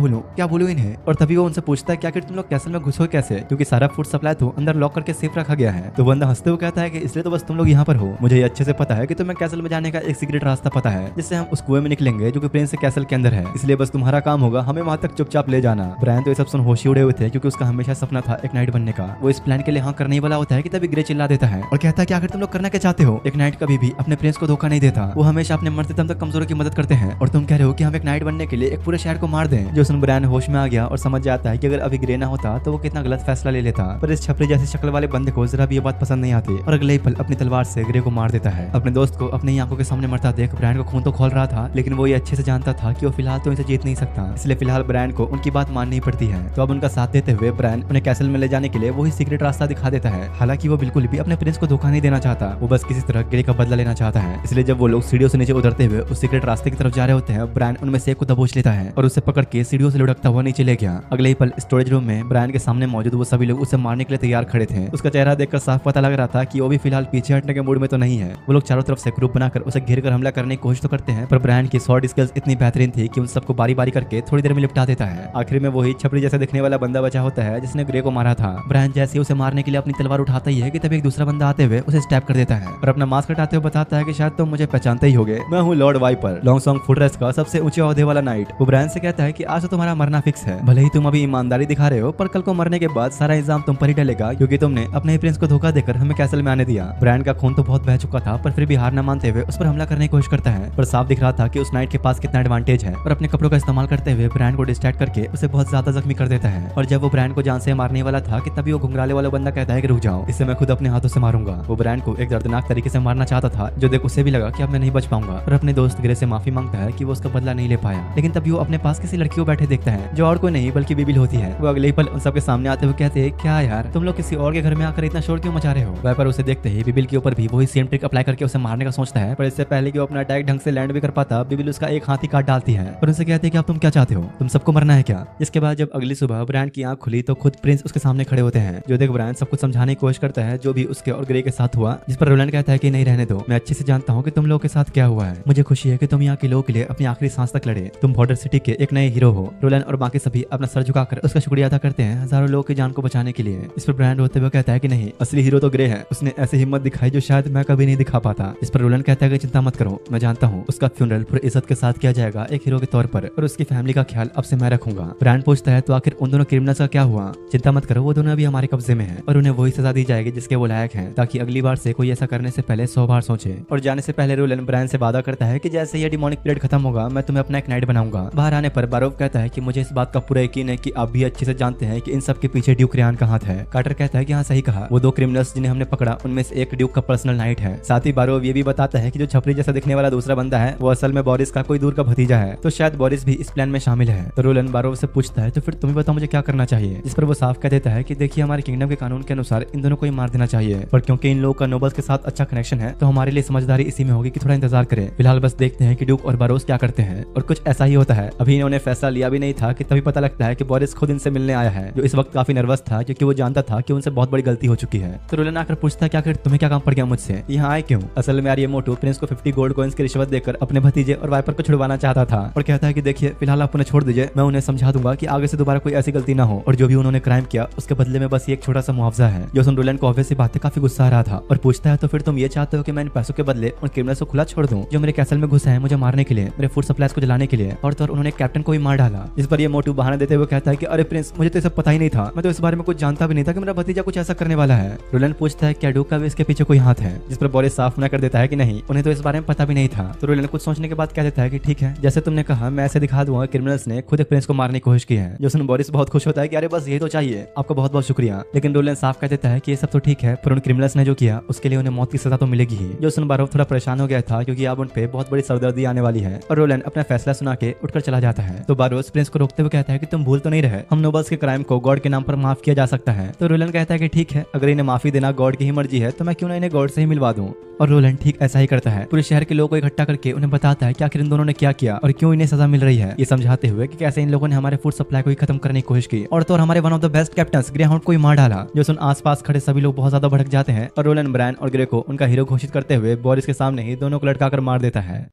A: बोलूं इन्हें, और तभी वो उनसे पूछता है कि आखिर तुम लोग कैसल में घुसो कैसे, क्योंकि सारा फूड सप्लाई तो अंदर लॉक करके सेफ रखा गया है। तो बंदा हंसते हुए कहता है कि इसलिए तो बस तुम लोग यहाँ पर हो, मुझे ये अच्छे से पता है कि तुम्हें कैसल में जाने का एक सीक्रेट रास्ता पता है जिससे हम उस कुएं में निकलेंगे जो कि प्रिंस कैसल के अंदर है, इसलिए बस तुम्हारा काम होगा हमें वहां तक चुपचाप ले जाना। ब्रायन तो ये सब सुन होशी उड़े हुए थे, क्योंकि उसका हमेशा सपना था एक नाइट बनने का। वो इस प्लान के लिए हाँ करने वाला होता है कि तभी ग्रे चिल्ला देता है और कहता है कि आखिर तुम लोग करना क्या चाहते हो, एक नाइट का कभी भी अपने प्रिंस को धोखा नहीं देता, वो हमेशा अपने मरते दम तक कमजोरों की मदद करते हैं। और तुम कह रहे हो कि हम एक नाइट बनने के लिए एक पूरे शहर को मार दें। जो सुन ब्रायन होश में आ गया और समझ जाता है कि अगर अभी ग्रे ना होता तो वो कितना गलत फैसला ले लेता, पर इस छपरी जैसी शक्ल वाले बंदे को जरा भी ये बात पसंद नहीं आती और अगले ही पल अपनी तलवार से ग्रे को मार देता है। अपने दोस्त को अपनी आंखों के सामने मरता देख ब्रायन को खून तो खोल रहा था, लेकिन वो ये अच्छे से जानता था कि वो फिलहाल तो इसे जीत नहीं सकता, इसलिए फिलहाल ब्रायन को उनकी बात माननी पड़ती है। तो अब उनका साथ देते हुए ब्रायन उन्हें कैसल में ले जाने के लिए वही सीक्रेट रास्ता दिखा देता है। हालांकि वो बिल्कुल भी अपने प्रिंस को धोखा नहीं देना चाहता, वो बस किसी तरह ग्रे का बदला लेना चाहता है। इसलिए जब वो लोग सीढ़ियों से नीचे उतरते हुए उस सीक्रेट रास्ते की तरफ जा रहे होते हैं, ब्रायन उनमें से एक को दबोच लेता है और उसे पकड़ के सीढ़ियों से लुढ़कता हुआ नीचे ले गया। अगले ही पल स्टोरेज रूम में ब्रायन के सामने मौजूद वो सभी लोग उसे मारने के लिए तैयार खड़े थे। उसका चेहरा देखकर साफ पता लग रहा था कि वो भी फिलहाल पीछे हटने के मूड में तो नहीं है। वो लोग चारों तरफ से ग्रुप बनाकर उसे घेर कर हमला करने की कोशिश तो करते हैं, पर ब्रायन की शॉर्ट स्किल्स इतनी बेहतरीन थी कि उन सबको बारी बारी करके थोड़ी देर में लिपटा देता है। आखिर में वही छपरी जैसे दिखने वाला बंदा बचा होता है जिसने ग्रे को मारा था। ब्रायन जैसे उसे मारने के लिए अपनी तलवार उठाता ही है कि तभी एक दूसरा बंदा आते हुए उसे स्टैप कर देता है और अपना मास्क हटाते हुए बताता है कि शायद तुम मुझे पहचानते ही होगे, मैं हूँ लॉर्ड वाइपर, लॉन्ग सॉन्ग फुटरेस्ट का सबसे ऊंचे ओहदे वाला नाइट। वो ब्रायन से कहता है कि आज तो तुम्हारा मरना फिक्स है, भले ही तुम अभी ईमानदारी दिखा रहे हो, पर कल को मरने के बाद सारा इल्जाम तुम पर ही डलेगा, क्योंकि तुमने अपने ही प्रिंस को धोखा देकर हमें कैसल में आने दिया। ब्रायन का खून तो बहुत बह चुका था, पर फिर भी हार न मानते हुए उस पर हमला करने की कोशिश करता है, पर साफ दिख रहा था कि उस नाइट के पास कितना एडवांटेज है और अपने कपड़ों का इस्तेमाल करते हुए ब्रायन को डिस्ट्रैक्ट करके उसे बहुत ज्यादा जख्मी कर देता है। और जब वो ब्रायन को जान से मारने वाला था कि तभी वो घुंघराले वाला बंदा कहता है कि रुक जाओ, इससे मैं खुद अपने हाथों से मारूंगा। वो ब्रायन को एक दर्दनाक तरीके से मारना चाहता था, जो देख उसे भी लगा कि अब मैं नहीं बच पाऊंगा, और अपने दोस्त ग्रे से माफी मांगता है कि वो उसका बदला नहीं ले पाया। लेकिन तभी वो अपने पास किसी लड़की को बैठे देखता है जो और कोई नहीं बल्कि बिबिल होती है। वो अगले ही पल उन सबके सामने आते हुए कहते हैं, क्या यार तुम लोग किसी और के घर में आकर इतना शोर क्यों मचा रहे हो। वाइपर उसे देखते ही बिबिल के ऊपर भी वही सेम ट्रिक अप्लाई करके उसे मारने का सोचता है, पर इससे पहले कि वो अपना अटैक ढंग से लैंड भी कर पाता, बिबिल उसका एक हाथ ही काट डालती है और उनसे कहते हैं कि अब तुम क्या चाहते हो, तुम सबको मरना है क्या। इसके बाद जब अगली सुबह ब्रायन की आंख खुली तो खुद प्रिंस उसके सामने खड़े होते हैं, जो देख ब्रायन सब कुछ समझाने की कोशिश करता है जो भी उसके और ग्रे के साथ हुआ, जिस पर रोलैंड कहता है कि नहीं रहने दो, मैं अच्छे से जानता हूँ कि तुम लोगों के साथ क्या हुआ है, मुझे खुशी है कि तुम यहाँ के लोगों के लिए अपनी आखिरी सांस तक लड़े, तुम बॉर्डर सिटी के एक नए हीरो हो। रोलैंड और बाकी सभी अपना सर झुकाकर उसका शुक्रिया अदा करते हैं हजारों लोगों की जान को बचाने के लिए। इस पर ब्रायन होते हुए कहता है कि नहीं, असली हीरो तो ग्रे है, उसने ऐसी हिम्मत दिखाई जो शायद मैं कभी नहीं दिखा पाता। इस पर रोलैंड कहता है कि चिंता मत करो, मैं जानता हूँ उसका फ्यूनरल पूरे इज्जत के साथ किया जाएगा एक हीरो के तौर पर, और उसकी फैमिली का ख्याल अब से मैं रखूंगा। ब्रायन पूछता है तो आखिर उन दोनों क्रिमिनल्स का क्या हुआ। चिंता मत करो, वो दोनों अभी हमारे कब्जे में है और उन्हें वही सजा दी जाएगी जिसके वो लायक है, ताकि अगली बार से कोई ऐसा करने से पहले 100 बार सोचे। और जाने से पहले रोलैंड ब्रायन से वादा करता है कि जैसे ये डिमोनिक पीरियड खत्म होगा मैं तुम्हें अपना एक नाइट बनाऊंगा। बाहर आने पर बारोव कहता है कि मुझे इस बात का पूरा यकीन है कि आप भी अच्छे से जानते हैं कि इन सब के पीछे ड्यूक रियान का हाथ है। कार्टर कहता है कि हाँ सही कहा, वो दो क्रिमिनल्स जिन्हें हमने पकड़ा उनमें से एक ड्यूक का पर्सनल नाइट है। साथ ही बारोव ये भी बताता है कि जो छपरी जैसा दिखने वाला दूसरा बंदा है वो असल में बोरिस का कोई दूर का भतीजा है, तो शायद बोरिस भी इस प्लान में शामिल है। तो रोलैंड बारोव से पूछता है तो फिर तुम्हें बताओ मुझे क्या करना चाहिए, जिस पर वो साफ कह देता है कि देखिए हमारे किंगडम के कानून के अनुसार इन दोनों को ही मार देना चाहिए, पर क्योंकि इन लोगों का नोबल्स के साथ अच्छा कनेक्शन है तो हमारे लिए समझदारी इसी में होगी कि थोड़ा इंतजार करें। फिलहाल बस देखते हैं कि ड्यूक और बारोस क्या करते हैं। और कुछ ऐसा ही होता है, अभी इन्होंने फैसला लिया भी नहीं था कि तभी पता लगता है कि बोरिस खुद इनसे मिलने आया है, जो इस वक्त काफी नर्वस था क्योंकि वो जानता था कि उनसे बहुत बड़ी गलती हो चुकी है। तो रोलैंड आकर पूछता है कि आखिर तुम्हें क्या काम पड़ गया मुझसे, यहाँ आए क्यों। असल में यार ये मोटू प्रिंस को 50 गोल्ड कॉइंस की रिश्वत देकर अपने भतीजे और वाइपर को छुड़वाना चाहता था, और कहता है कि देखिए फिलहाल आप उन्हें छोड़ दीजिए, मैं उन्हें समझा दूंगा कि आगे से दोबारा कोई ऐसी गलती ना हो, और जो भी उन्होंने क्राइम किया उसके बदले में बस ये एक छोटा सा मुआवजा है। जो सुन रोलैंड को ऑब्वियसली बात है काफी गुस्सा आ रहा था और पूछता है तो फिर तुम ये चाहते हो कि मैं इन पैसों के बदले उन क्रिमिनल्स को खुला छोड़ दूं जो मेरे कैसल में घुसे हैं मुझे मारने के लिए, मेरे फूड सप्लाईज को जलाने के लिए, और तो उन्होंने कैप्टन को भी मार डाला। इस पर ये मोटू बहाना देते हुए कहता है कि अरे प्रिंस मुझे तो ये सब पता ही नहीं था, मैं तो इस बारे में कुछ जानता भी नहीं था कि मेरा भतीजा कुछ ऐसा करने वाला है। रोलैंड पूछता है क्या ड्यूक का भी इसके पीछे कोई हाथ है, जिस पर बोरिस साफ मना कर देता है कि नहीं, उन्हें तो इस बारे में पता भी नहीं था। तो रोलैंड कुछ सोचने के बाद कह देता है कि ठीक है जैसे तुमने कहा मैं ऐसे दिखा दूंगा क्रिमिनल्स ने खुद एक प्रिंस को मारने की कोशिश की है। जो सुन बोरिस बहुत खुश होता है कि अरे बस ये तो चाहिए, आपका बहुत बहुत शुक्रिया। लेकिन रोलैंड साफ कह देता है कि ये सब तो ठीक है पर उन क्रिमिनल्स ने जो किया उसके लिए उन्हें मौत की सजा तो मिलेगी ही। जो सुन बारोव थोड़ा परेशान हो गया था क्योंकि अब उन पे बहुत बड़ी सरदर्दी आने वाली है, और रोलैंड अपना फैसला सुना के उठकर चला जाता है। तो बारोस प्रिंस को रोकते हुए कहता है कि तुम भूल तो नहीं रहे, हम नोबल्स के क्राइम को गॉड के नाम पर माफ किया जा सकता है। तो रोलैंड कहता है कि ठीक है अगर इन्हें माफी देना गॉड की ही मर्जी है तो मैं क्यों ना इन्हें गॉड से ही मिलवा दूं। और रोलैंड ठीक ऐसा ही करता है, पूरे शहर के लोगों को इकट्ठा करके उन्हें बताता है कि आखिर इन दोनों ने क्या किया और क्यों इन्हें सजा मिल रही है, ये समझाते हुए कि कैसे इन लोगों ने हमारे फूड सप्लाई को ही खत्म करने की कोशिश की और तो हमारे one of the best captains greyhound को ही मार डाला। जो सुन आसपास खड़े सभी लोग बहुत ज्यादा भड़क जाते हैं और रोलैंड ब्रायन और ग्रे को उनका हीरो घोषित करते हुए बोरिस के सामने ही दोनों को लटकाकर मार देता है।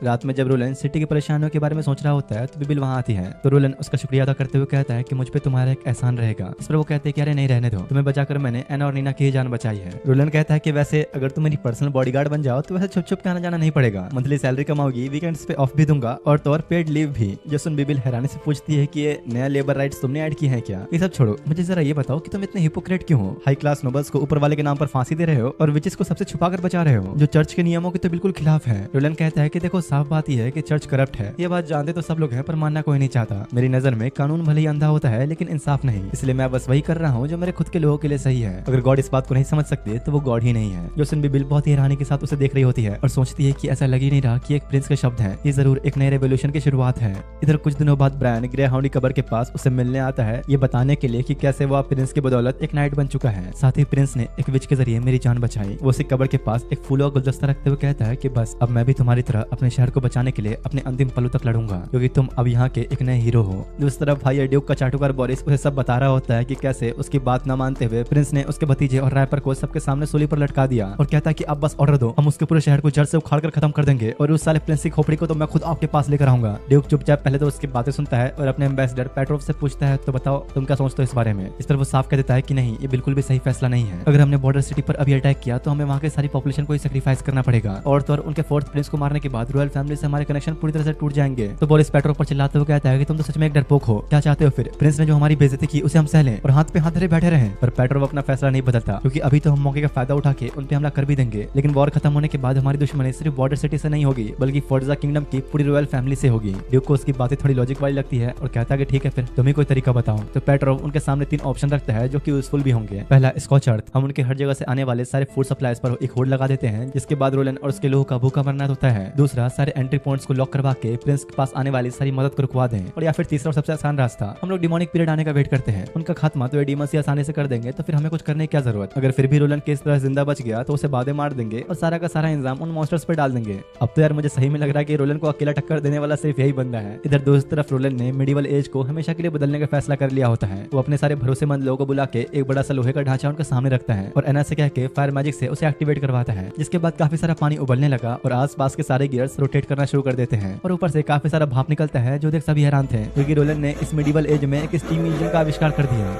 A: रात में जब रोलन सिटी की परेशानियों के बारे में सोच रहा होता है तो बिबिल वहाँ आती है। तो रोलन उसका शुक्रिया अदा करते हुए कहता है कि मुझ पे तुम्हारा एक एहसान रहेगा। इस पर वो कहते हैं कि अरे नहीं रहने दो, तुम्हें बचाकर मैंने एना और नीना की जान बचाई है। रोलन कहता है कि वैसे अगर तुम मेरी पर्सनल बॉडीगार्ड बन जाओ तो वैसे छुप छुप के आना जाना नहीं पड़ेगा, मंथली सैलरी कमाओगी, वीकेंड्स पे ऑफ भी दूंगा और तो और पेड लीव भी। जो सुन बिबिल हैरानी से पूछती है कि ये नया लेबर राइट्स तुमने ऐड किए हैं क्या? ये सब छोड़ो, मुझे जरा ये बताओ कि तुम इतने हिपोक्रेट क्यों हो? हाई क्लास नोबल्स को ऊपर वाले के नाम पर फांसी दे रहे हो और विचेस को सबसे छुपा कर बचा रहे हो, जो चर्च के नियमों के तो बिल्कुल खिलाफ है। रोलन कहता है कि देखो साफ बात यह है कि चर्च करप्ट है, ये बात जानते तो सब लोग हैं पर मानना कोई नहीं चाहता। मेरी नजर में कानून भले ही अंधा होता है लेकिन इंसाफ नहीं, इसलिए मैं बस वही कर रहा हूँ जो मेरे खुद के लोगों के लिए सही है। अगर गॉड इस बात को नहीं समझ सकते तो वो गॉड ही नहीं है। जो सुन बिबिल बहुत ही हैरानी के साथ उसे देख रही होती है और सोचती है कि ऐसा लग ही नहीं रहा कि एक प्रिंस के शब्द हैं, ये जरूर एक नए रेवोल्यूशन की शुरुआत है। इधर कुछ दिनों बाद ब्रायन ग्रे हाउंड की कब्र के पास उसे मिलने आता है, ये बताने के लिए कि कैसे वो प्रिंस की बदौलत एक नाइट बन चुका है। साथ ही प्रिंस ने एक विच के जरिए मेरी जान बचाई। वो उसी कब्र के पास एक फूलों का गुलदस्ता रखते हुए कहता है कि बस अब मैं भी तुम्हारी तरह अपने शहर को बचाने के लिए अपने अंतिम पलों तक लड़ूंगा, क्योंकि तुम अब यहाँ के एक नए हीरो हो। दूसरी तरफ भाई ड्यूक का चाटुकार बोरिस उसे सब बता रहा होता है कि कैसे उसकी बात न मानते हुए प्रिंस ने उसके भतीजे और रैपर को सबके सामने सूली पर लटका दिया और कहता है कि अब बस ऑर्डर दो, हम उसके पूरे शहर को जड़ से उखाड़ कर खत्म कर देंगे और उस साले प्रिंस की खोपड़ी को तो मैं खुद आपके पास लेकर आऊंगा। ड्यूक चुपचाप पहले तो उसकी बातें सुनता है और अपने एम्बेसडर पेट्रोव से पूछता है तो बताओ तुम क्या सोचते हो इस बारे में। इस पर वो साफ कह देता है कि नहीं, ये बिल्कुल भी सही फैसला नहीं है। अगर हमने बॉर्डर सिटी पर अभी अटैक किया तो हमें वहाँ की सारी पॉपुलेशन को ही सेक्रीफाइस करना पड़ेगा और तो और उनके फोर्थ प्रिंस को मारने के बाद रॉयल फैमिली से हमारे कनेक्शन पूरी तरह से टूट जाएंगे। तो बोरिस पेट्रोव पर चिल्लाते हुए कहता है कि तुम तो सच में एक डरपोक हो, क्या चाहते हो फिर? प्रिंस ने जो हमारी बेइज्जती की उसे हम सह लें और हाथ पे हाथ धरे बैठे रहें? पर पेट्रोव अपना फैसला नहीं बदलता, क्योंकि अभी तो हम मौके का फायदा उठा के उन पे हमला कर भी देंगे, लेकिन वॉर खत्म होने के बाद हमारी दुश्मनी सिर्फ बॉर्डर सिटी से नहीं होगी बल्कि फोर्जा किंगडम की पूरी रॉयल फैमिली से होगी। ड्यूक को उसकी बातें थोड़ी लॉजिक वाली लगती है और कहता है कि ठीक है फिर तुम ही कोई तरीका बताओ। तो पेट्रोव उनके सामने 3 ऑप्शन रखता है जो कि यूजफुल भी होंगे। पहला स्कॉच अर्थ, हम उनके हर जगह से आने वाले सारे फूड सप्लाईज पर एक होल्ड लगा देते हैं जिसके बाद रोलन और उसके लोगों का भूखा मरना होता है। दूसरा, सारे एंट्री पॉइंट्स को लॉक करवा के प्रिंस के पास आने वाली सारी मदद को रुकवा दें। और या फिर तीसरा और सबसे आसान रास्ता, हम लोग डिमोनिक पीरियड आने का वेट करते हैं, उनका खात्मा तो ये डीमंस ही आसानी से कर देंगे, तो फिर हमें कुछ करने की क्या जरूरत। अगर फिर भी रोलन के इस तरह जिंदा बच गया तो उसे बादे मार देंगे और सारा का सारा इंजाम उन मॉन्स्टर्स पर डाल देंगे। अब तो यार मुझे सही में लग रहा है कि रोलन को अकेला टक्कर देने वाला सिर्फ यही बंदा है। इधर दूसरी तरफ रोलन ने मिडिवल एज को हमेशा के लिए बदलने का फैसला कर लिया होता है। वो अपने सारे भरोसेमंद लोगों को बुला के एक बड़ा सा लोहे का ढांचा उनके सामने रखता है और एना से कह के फायर मैजिक से उसे एक्टिवेट करवाता है, जिसके बाद काफी सारा पानी उबलने लगा और आसपास के सारे गियर्स रोटेट करना शुरू कर देते हैं और ऊपर से काफी सारा भाप निकलता है जो देख सभी हैरान थे, क्योंकि रोलन ने इस मिडिवल एज में एक स्टीम इंजन का आविष्कार कर दिया।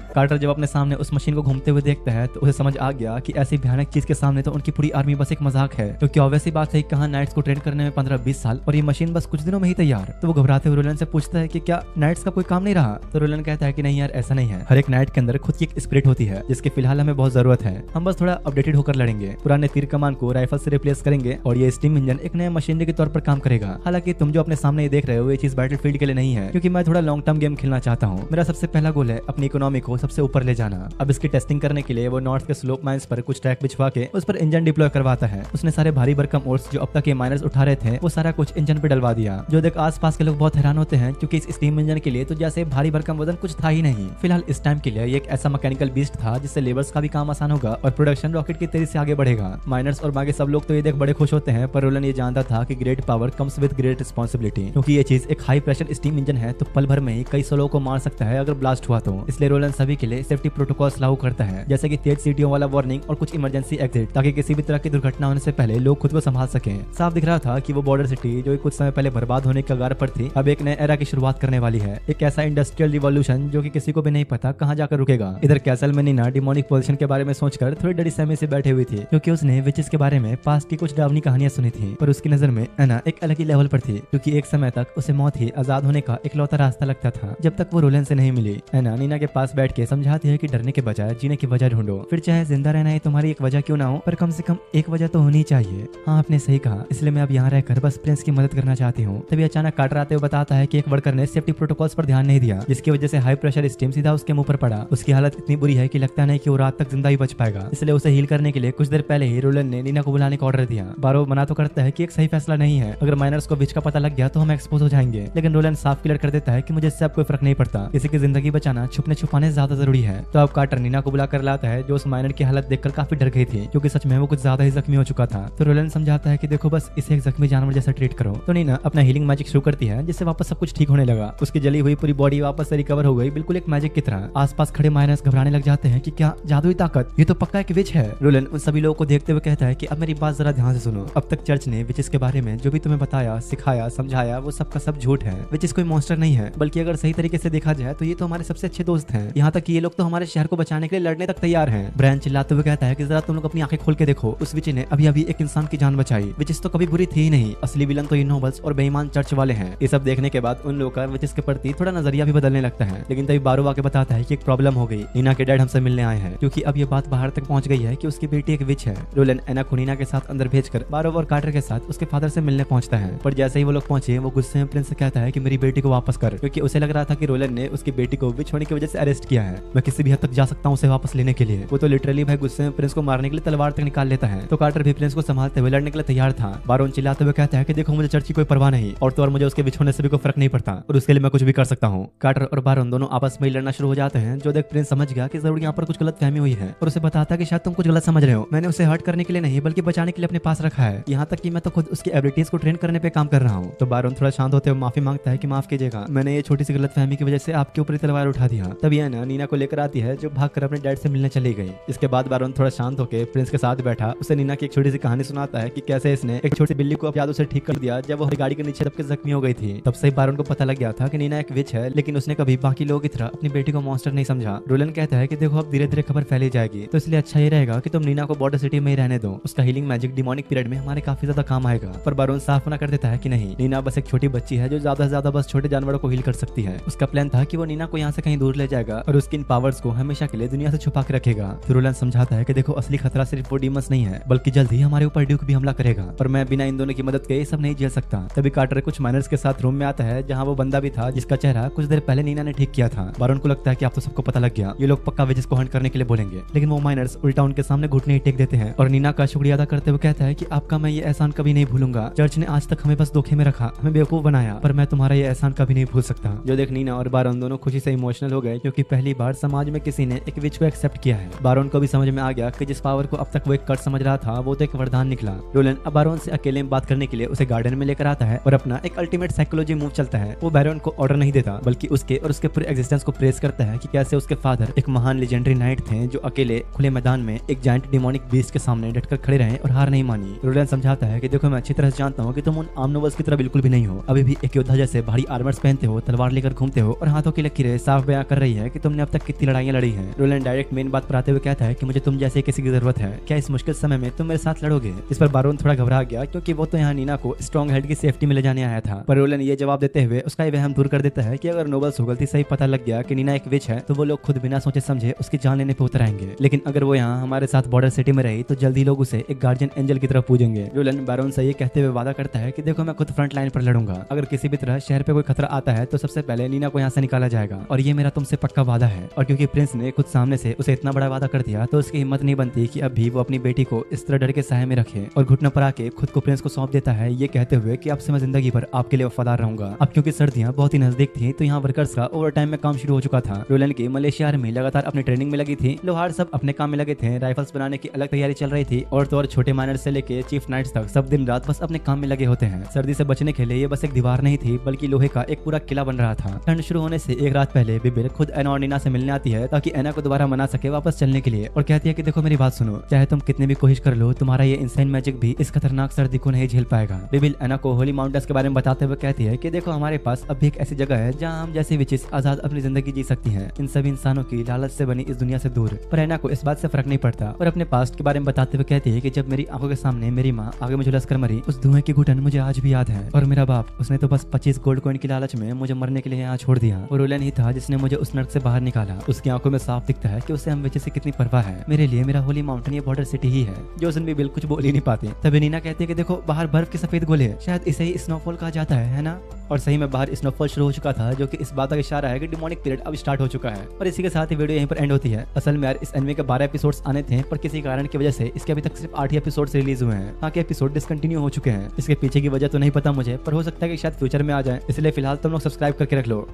A: कार्टर जब अपने सामने उस मशीन को घूमते हुए देखता है तो उसे समझ आ गया कि ऐसी भयानक चीज के सामने तो उनकी पूरी आर्मी बस एक मजाक है, क्योंकि ऑब्वियसली बात है कहाँ नाइट्स को ट्रेन करने में 15-20 साल और ये मशीन बस कुछ दिनों में ही तैयार। तो वो घबराते हुए रोलन से पूछता है कि क्या नाइट्स का कोई काम नहीं रहा? तो रोलन कहता है कि नहीं यार ऐसा नहीं है, हर एक नाइट के अंदर खुद की एक स्पिरिट होती है जिसकी फिलहाल हमें बहुत जरूरत है, हम बस थोड़ा अपडेटेड होकर लड़ेंगे, पुराने तीर कमान को राइफल से रिप्लेस करेंगे और ये स्टीम इंजन एक नए मशीनरी के तौर पर काम करेगा। हालांकि तुम जो अपने सामने देख रहे हो ये चीज बैटलफील्ड के लिए नहीं है, क्योंकि मैं थोड़ा लॉन्ग टर्म गेम खेलना चाहता हूँ। मेरा सबसे पहला गोल है अपनी इकोनॉमी को सबसे ऊपर ले जाना। अब इसकी टेस्टिंग करने के लिए वो नॉर्थ के स्लोप माइंस पर कुछ ट्रैक बिछवा के उस पर इंजन डिप्लॉय करवाता है। उसने सारे भारी भरकम ओर्स जो अब तक ये माइनर्स उठा रहे थे वो सारा कुछ इंजन पे डलवा दिया, जो देख आसपास के लोग बहुत हैरान होते हैं, क्योंकि इस स्टीम इंजन के लिए तो जैसे भारी भरकम वजन कुछ था ही नहीं। फिलहाल इस टाइम के लिए ये एक ऐसा मैकेनिकल बीस्ट था जिससे लेबर्स का भी काम आसान होगा और प्रोडक्शन रॉकेट की तेजी से आगे बढ़ेगा। माइनर्स और बाकी सब लोग तो ये देख बड़े खुश होते हैं, पर रोलन ये जानता था कि great power comes with great responsibility, क्योंकि ये चीज एक हाई प्रेशर स्टीम इंजन है तो पल भर में ही कई सौ लोगों को मार सकता है अगर ब्लास्ट हुआ तो। इसलिए रोलन सभी के लिए सेफ्टी प्रोटोकॉल्स लागू करता है, जैसे कि तेज सीटियों वाला वार्निंग और कुछ इमरजेंसी एग्जिट, ताकि किसी भी तरह की दुर्घटना होने से पहले लोग खुद को संभाल सकें। साफ दिख रहा था कि वो बॉर्डर सिटी जो कुछ समय पहले बर्बाद होने के कगार पर थी अब एक नए एरा की शुरुआत करने वाली है, एक ऐसा इंडस्ट्रियल रिवॉल्यूशन जो कि किसी को भी नहीं पता कहाँ जाकर रुकेगा। इधर कैसल में नीना डिमोनिक पोजीशन के बारे में सोचकर थोड़ी डरी सहमी से बैठे हुई थी, क्योंकि उसने विचेस के बारे में पास्ट की कुछ डरावनी कहानियां सुनी थी, पर उसकी नजर में एना एक अलग ही लेवल पर थी, क्योंकि एक समय तक उसे मौत ही आजाद होने का इकलौता रास्ता लगता था जब तक वो रोलन से नहीं मिली। एना नीना के पास बैठ के समझाती है कि डरने के बजाय जीने की वजह ढूंढो, फिर चाहे जिंदा रहना है तुम्हारी एक वजह क्यों ना हो पर कम से कम एक वजह तो होनी चाहिए। हाँ आपने सही कहा, इसलिए मैं अब यहाँ रहकर बस प्रिंस की मदद करना चाहती हूँ। तभी अचानक कार्टर आते हुए बताता है कि एक वर्कर ने सेफ्टी प्रोटोकॉल्स पर ध्यान नहीं दिया, जिसकी वजह से हाई प्रेशर स्टीम सीधा उसके मुंह पर पड़ा। उसकी हालत इतनी बुरी है कि लगता नहीं कि वो रात तक जिंदा ही बच पाएगा, इसलिए उसे हील करने के लिए कुछ देर पहले ही रोलन ने नीना को बुलाने का ऑर्डर दिया। बारो मना तो करता है कि एक सही फैसला नहीं है, अगर माइनर्स को विच का पता लग गया तो हम एक्सपोज हो जाएंगे, लेकिन रोलन साफ क्लियर कर देता है कि मुझे इससे अब कोई फर्क नहीं पड़ता, किसी की जिंदगी बचाना छुपने छुपाने ज्यादा ज्यादा जरूरी है। तो अब कार्टर नीना को बुला कर लाता है, जो उस माइनर की हालत देखकर काफी डर गई थी, क्योंकि सच में वो कुछ ज्यादा ही जख्मी हो चुका था। तो रोलन समझाता है कि देखो बस इसे एक जख्मी जानवर जैसा ट्रीट करो। तो नीना अपना हीलिंग मैजिक शुरू करती है, जिससे वापस सब कुछ ठीक होने लगा। उसकी जली हुई पूरी बॉडी वापस से रिकवर हो गई, बिल्कुल एक मैजिक की तरह। आसपास खड़े माइनर्स घबराने लग जाते हैं कि क्या जादुई ताकत, ये तो पक्का एक विच है। रोलन उन सभी लोगों को देखते हुए कहता है कि अब मेरी बात जरा ध्यान से सुनो। अब तक चर्च ने विचेस के बारे में जो भी तुम्हें बताया, सिखाया, समझाया, वो सब का सब झूठ है। विचेस कोई मॉन्स्टर नहीं है, बल्कि अगर सही तरीके से देखा जाए तो ये तो हमारे सबसे अच्छे दोस्त हैं। यहाँ तक कि ये लोग तो हमारे शहर को बचाने के लिए लड़ने तक तैयार हैं। ब्रायन चिल्लाते हुए कहता है कि जरा तुम लोग अपनी आंखें खोल के देखो, उस विच ने अभी अभी एक इंसान की जान बचाई। विचेस तो कभी बुरी थी ही नहीं, असली विलन तो ये नोबल्स और बेईमान चर्च वाले हैं। ये सब देखने के बाद उन लोगों का विचेस के प्रति थोड़ा नजरिया भी बदलने लगता है। लेकिन तभी बारो आके बताता है कि एक प्रॉब्लम हो गई, नीना के डैड हमसे मिलने आए हैं, क्योंकि अब ये बात बाहर तक पहुंच गई है कि उसकी बेटी एक विच है। रोलन एना को नीना के साथ अंदर भेजकर बारो और कार्टर के साथ उसके फादर से मिलने पहुंचता है। पर जैसे ही वो लोग पहुंचे, वो गुस्से में प्रिंस से कहता है कि मेरी बेटी को वापस कर, क्योंकि उसे लग रहा था कि रोलन ने उसकी बेटी को विच होने की वजह से अरेस्ट किया है। मैं किसी भी हद तक जा सकता हूँ उसे वापस लेने के लिए। वो तो लिटरली भाई गुस्से में प्रिंस को मारने के लिए तलवार तक निकाल लेता है। तो कार्टर भी प्रिंस को संभालते हुए लड़ने के लिए तैयार था। बारोन चिल्लाते हुए कहता है कि देखो मुझे चर्च की कोई परवाह नहीं, और तो और मुझे उसके विच होने से भी कोई फर्क नहीं पड़ता, और उसके लिए मैं कुछ भी कर सकता हूँ। कार्टर और बारोन दोनों आपस में लड़ना शुरू हो जाते हैं, जो देख प्रिंस समझ गया कि जरूर यहाँ पर कुछ गलत फहमी हुई है, और उसे बताता है कि शायद तुम कुछ गलत समझ रहे हो। मैंने उसे हर्ट करने के लिए नहीं, बल्कि बचाने के लिए अपने पास रखा है। यहाँ तक कि मैं तो खुद उसकी एबिलिटीज को ट्रेन करने पे काम कर रहा हूँ। तो बारोन थोड़ा शांत होते हुए माफी मांगता है कि माफ कीजिएगा, मैंने ये छोटी सी गलत फहमी की वजह से आपके ऊपर तलवार उठा दिया। तभी है ना नीना को लेकर आती है, जो भागकर अपने डैड से मिलने चली गई। इसके बाद बारोन थोड़ा शांत होकर प्रिंस के साथ बैठा उसे नीना की एक छोटी सी कहानी सुनाता है कि कैसे इसने एक छोटी बिल्ली को यादों से ठीक कर दिया जब वो गाड़ी के नीचे दबके जख्मी हो गई थी। तब से बारोन को पता लग गया था कि नीना एक विच है, लेकिन उसने कभी बाकी लोगों की तरह अपनी बेटी को मॉन्स्टर नहीं समझा। रोलन कहता है कि देखो अब धीरे धीरे खबर फैली जाएगी, तो इसलिए अच्छा ये रहेगा कि तुम नीना को बॉर्डर सिटी में ही रहने दो। उसका हीलिंग मैजिक डिमोनिक पीरियड में हमारे काफी ज्यादा काम आएगा। पर बारोन साफ मना कर देता है कि नहीं, नीना बस एक छोटी बच्ची है जो ज्यादा से ज्यादा बस छोटे जानवरों को हील कर सकती है। उसका प्लान था कि वो नीना को यहाँ से कहीं दूर ले जाएगा और उसकी इन पावर्स को हमेशा के लिए दुनिया से छुपा के रखेगा। तो रोलन समझाता है कि देखो असली खतरा सिर्फ वो डीमंस नहीं है, बल्कि जल्द ही हमारे ऊपर ड्यूक भी हमला करेगा, पर मैं बिना इन दोनों की मदद के ये सब नहीं झेल सकता। तभी कार्टर कुछ माइनर्स के साथ रूम में आता है, जहाँ वो बंदा भी था जिसका चेहरा कुछ देर पहले नीना ने ठीक किया था। बारोन को लगता है कि आप तो सबको पता लग गया, ये लोग पक्का विचेस को हंट करने के लिए बोलेंगे। लेकिन वो माइनर्स उल्टा उनके सामने घुटने ही टेक देते हैं और नीना का शुक्रिया अदा करते हुए कहता है कि आपका मैं ये एहसान कभी नहीं भूलूंगा। चर्च ने आज तक हमें बस धोखे में रखा, हमें बेवकूफ बनाया, पर मैं तुम्हारा ये एहसान कभी नहीं भूल सकता। जो देख नीना और बारोन दोनों खुशी से इमोशनल हो गए, क्योंकि पहली बार समाज में किसी ने एक विच को एक्सेप्ट किया है। बारोन को भी समझ में आ गया कि जिस पावर को अब तक वो एक कर्ज समझ रहा था, वो तो एक वरदान निकला। रोलन अब बारोन से अकेले में बात करने के लिए उसे गार्डन में लेकर आता है और अपना एक अल्टीमेट साइकोलॉजी मूव चलता है। वो बारोन को ऑर्डर नहीं देता, बल्कि उसके और उसके पूरे एग्जिस्टेंस को प्रेस करता है कि कैसे उसके फादर एक महान लेजेंडरी नाइट थे, जो अकेले खुले मैदान में एक जायंट डिमोनिक बीस्ट के सामने डटकर खड़े रहे और हार नहीं मानी। रोलन समझाता है कि देखो मैं अच्छी तरह से जानता हूँ कि तुम उन आम नोबल्स की तरह बिल्कुल भी नहीं हो, अभी भी एक योद्धा जैसे भारी आर्मर्स पहनते हो, तलवार लेकर घूमते हो और हाथों की लकीरें साफ बयां कर रही है कि तुमने अब तक कितनी लड़ाइयां लड़ी हैं। रोलन डायरेक्ट मेन बात पर आते हुए कहता है कि मुझे तुम जैसे किसी की जरूरत है, क्या इस मुश्किल समय में तुम मेरे साथ लड़ोगे? इस पर बारोन थोड़ा घबरा गया, क्योंकि वो तो यहाँ नीना को स्ट्रॉन्ग हेड की सेफ्टी में ले जाने आया था। पर रोलन ये जवाब देते हुए उसका ये वहम दूर कर देता है कि अगर नोबल्स को गलती से ही पता लग गया कि नीना एक विच है, तो वो लोग खुद बिना सोचे समझे उसकी जान लेने पे उतर आएंगे। लेकिन अगर वो यहाँ हमारे साथ बॉर्डर सिटी में रही, तो जल्दी लोग उसे एक गार्जियन एंजल की तरफ पूजेंगे। रोलन बारोन से ये कहते हुए वादा करता है कि देखो मैं खुद फ्रंट लाइन पर लड़ूंगा, अगर किसी भी तरह शहर पे कोई खतरा आता है तो सबसे पहले नीना को यहाँ से निकाला जाएगा, और ये मेरा तुमसे पक्का वादा है। और क्योंकि प्रिंस ने खुद सामने से उसे इतना बड़ा वादा कर दिया, तो उसकी हिम्मत नहीं बनती कि अब भी वो अपनी बेटी को इस तरह डर के साये में रखे, और घुटनों पर आके खुद को प्रिंस को सौंप देता है, ये कहते हुए कि अब से मैं जिंदगी भर आपके लिए वफादार रहूंगा। अब क्योंकि सर्दियां बहुत ही नजदीक थी, तो यहाँ वर्कर्स का ओवर टाइम में काम शुरू हो चुका था। रोलन की मलेशिया आर्मी लगातार अपनी ट्रेनिंग में लगी थी, लोहार सब अपने काम में लगे थे, राइफल्स बनाने की अलग तैयारी चल रही थी, और तो और छोटे माइनर से लेके चीफ नाइट्स तक सब दिन रात बस अपने काम में लगे होते हैं। सर्दी से बचने के लिए ये बस एक दीवार नहीं थी, बल्कि लोहे का एक पूरा किला बन रहा था। ठंड शुरू होने से एक रात पहले बिबिल खुद एना और नीना से मिलने आती है, ताकि एना को दोबारा मना सके वापस चलने के लिए, और कहती है कि देखो मेरी बात सुनो, चाहे तुम कितनी भी कोशिश कर लो, तुम्हारा ये इंसान मैजिक भी इस खतरनाक सर्दी को नहीं झेल पाएगा। बिबिल एना को होली माउंटेन्स के बारे में बताते हुए कहती है कि देखो हमारे पास अब भी एक ऐसी जगह है जहाँ हम जैसे विचेस आजाद अपनी जिंदगी जी सकती हैं, इन सभी इंसानों की लालच से बनी इस दुनिया से दूर। पर एना को इस बात से फर्क नहीं पड़ता, और अपने पास्ट के बारे में बताते हुए कहती है कि जब मेरी आंखों के सामने मेरी माँ आगे मुझे लस्कर मरी, उस धुएं की घुटन मुझे आज भी याद है, और मेरा बाप उसने तो बस 25 गोल्ड कॉइन की लालच में मुझे मरने के लिए यहाँ छोड़ दिया। और रोलन ही था जिसने मुझे उस नर्क से बाहर निकाला। उसकी आंखों में साफ दिखता है कि उसे हम विचेस से कितनी परवाह है। मेरे लिए मेरा होली माउंटेन ये बॉर्डर सिटी ही है। जोसन भी बिल्कुल कुछ बोल ही नहीं पाती। तभी नीना कहती है कि देखो बाहर बर्फ के सफेद गोले हैं, शायद इसे ही स्नोफॉल कहा जाता है ना? और सही में बाहर स्नोफॉल शुरू हो चुका था, जो कि इस बात का इशारा है कि डिमोनिक पीरियड अब स्टार्ट हो चुका है। और इसी के साथ ही वीडियो यहीं पर एंड होती है। असल में यार इस एनिमे के 12 एपिसोड्स आने थे, पर किसी कारण की वजह से इसके अभी तक सिर्फ 8 ही एपिसोड्स रिलीज हुए हैं। बाकी एपिसोड डिसकंटिन्यू हो चुके हैं। इसके पीछे की वजह तो नहीं पता मुझे, पर हो सकता है कि शायद फ्यूचर में आ जाए, इसलिए फिलहाल तुम लोग सब्सक्राइब करके रख लो।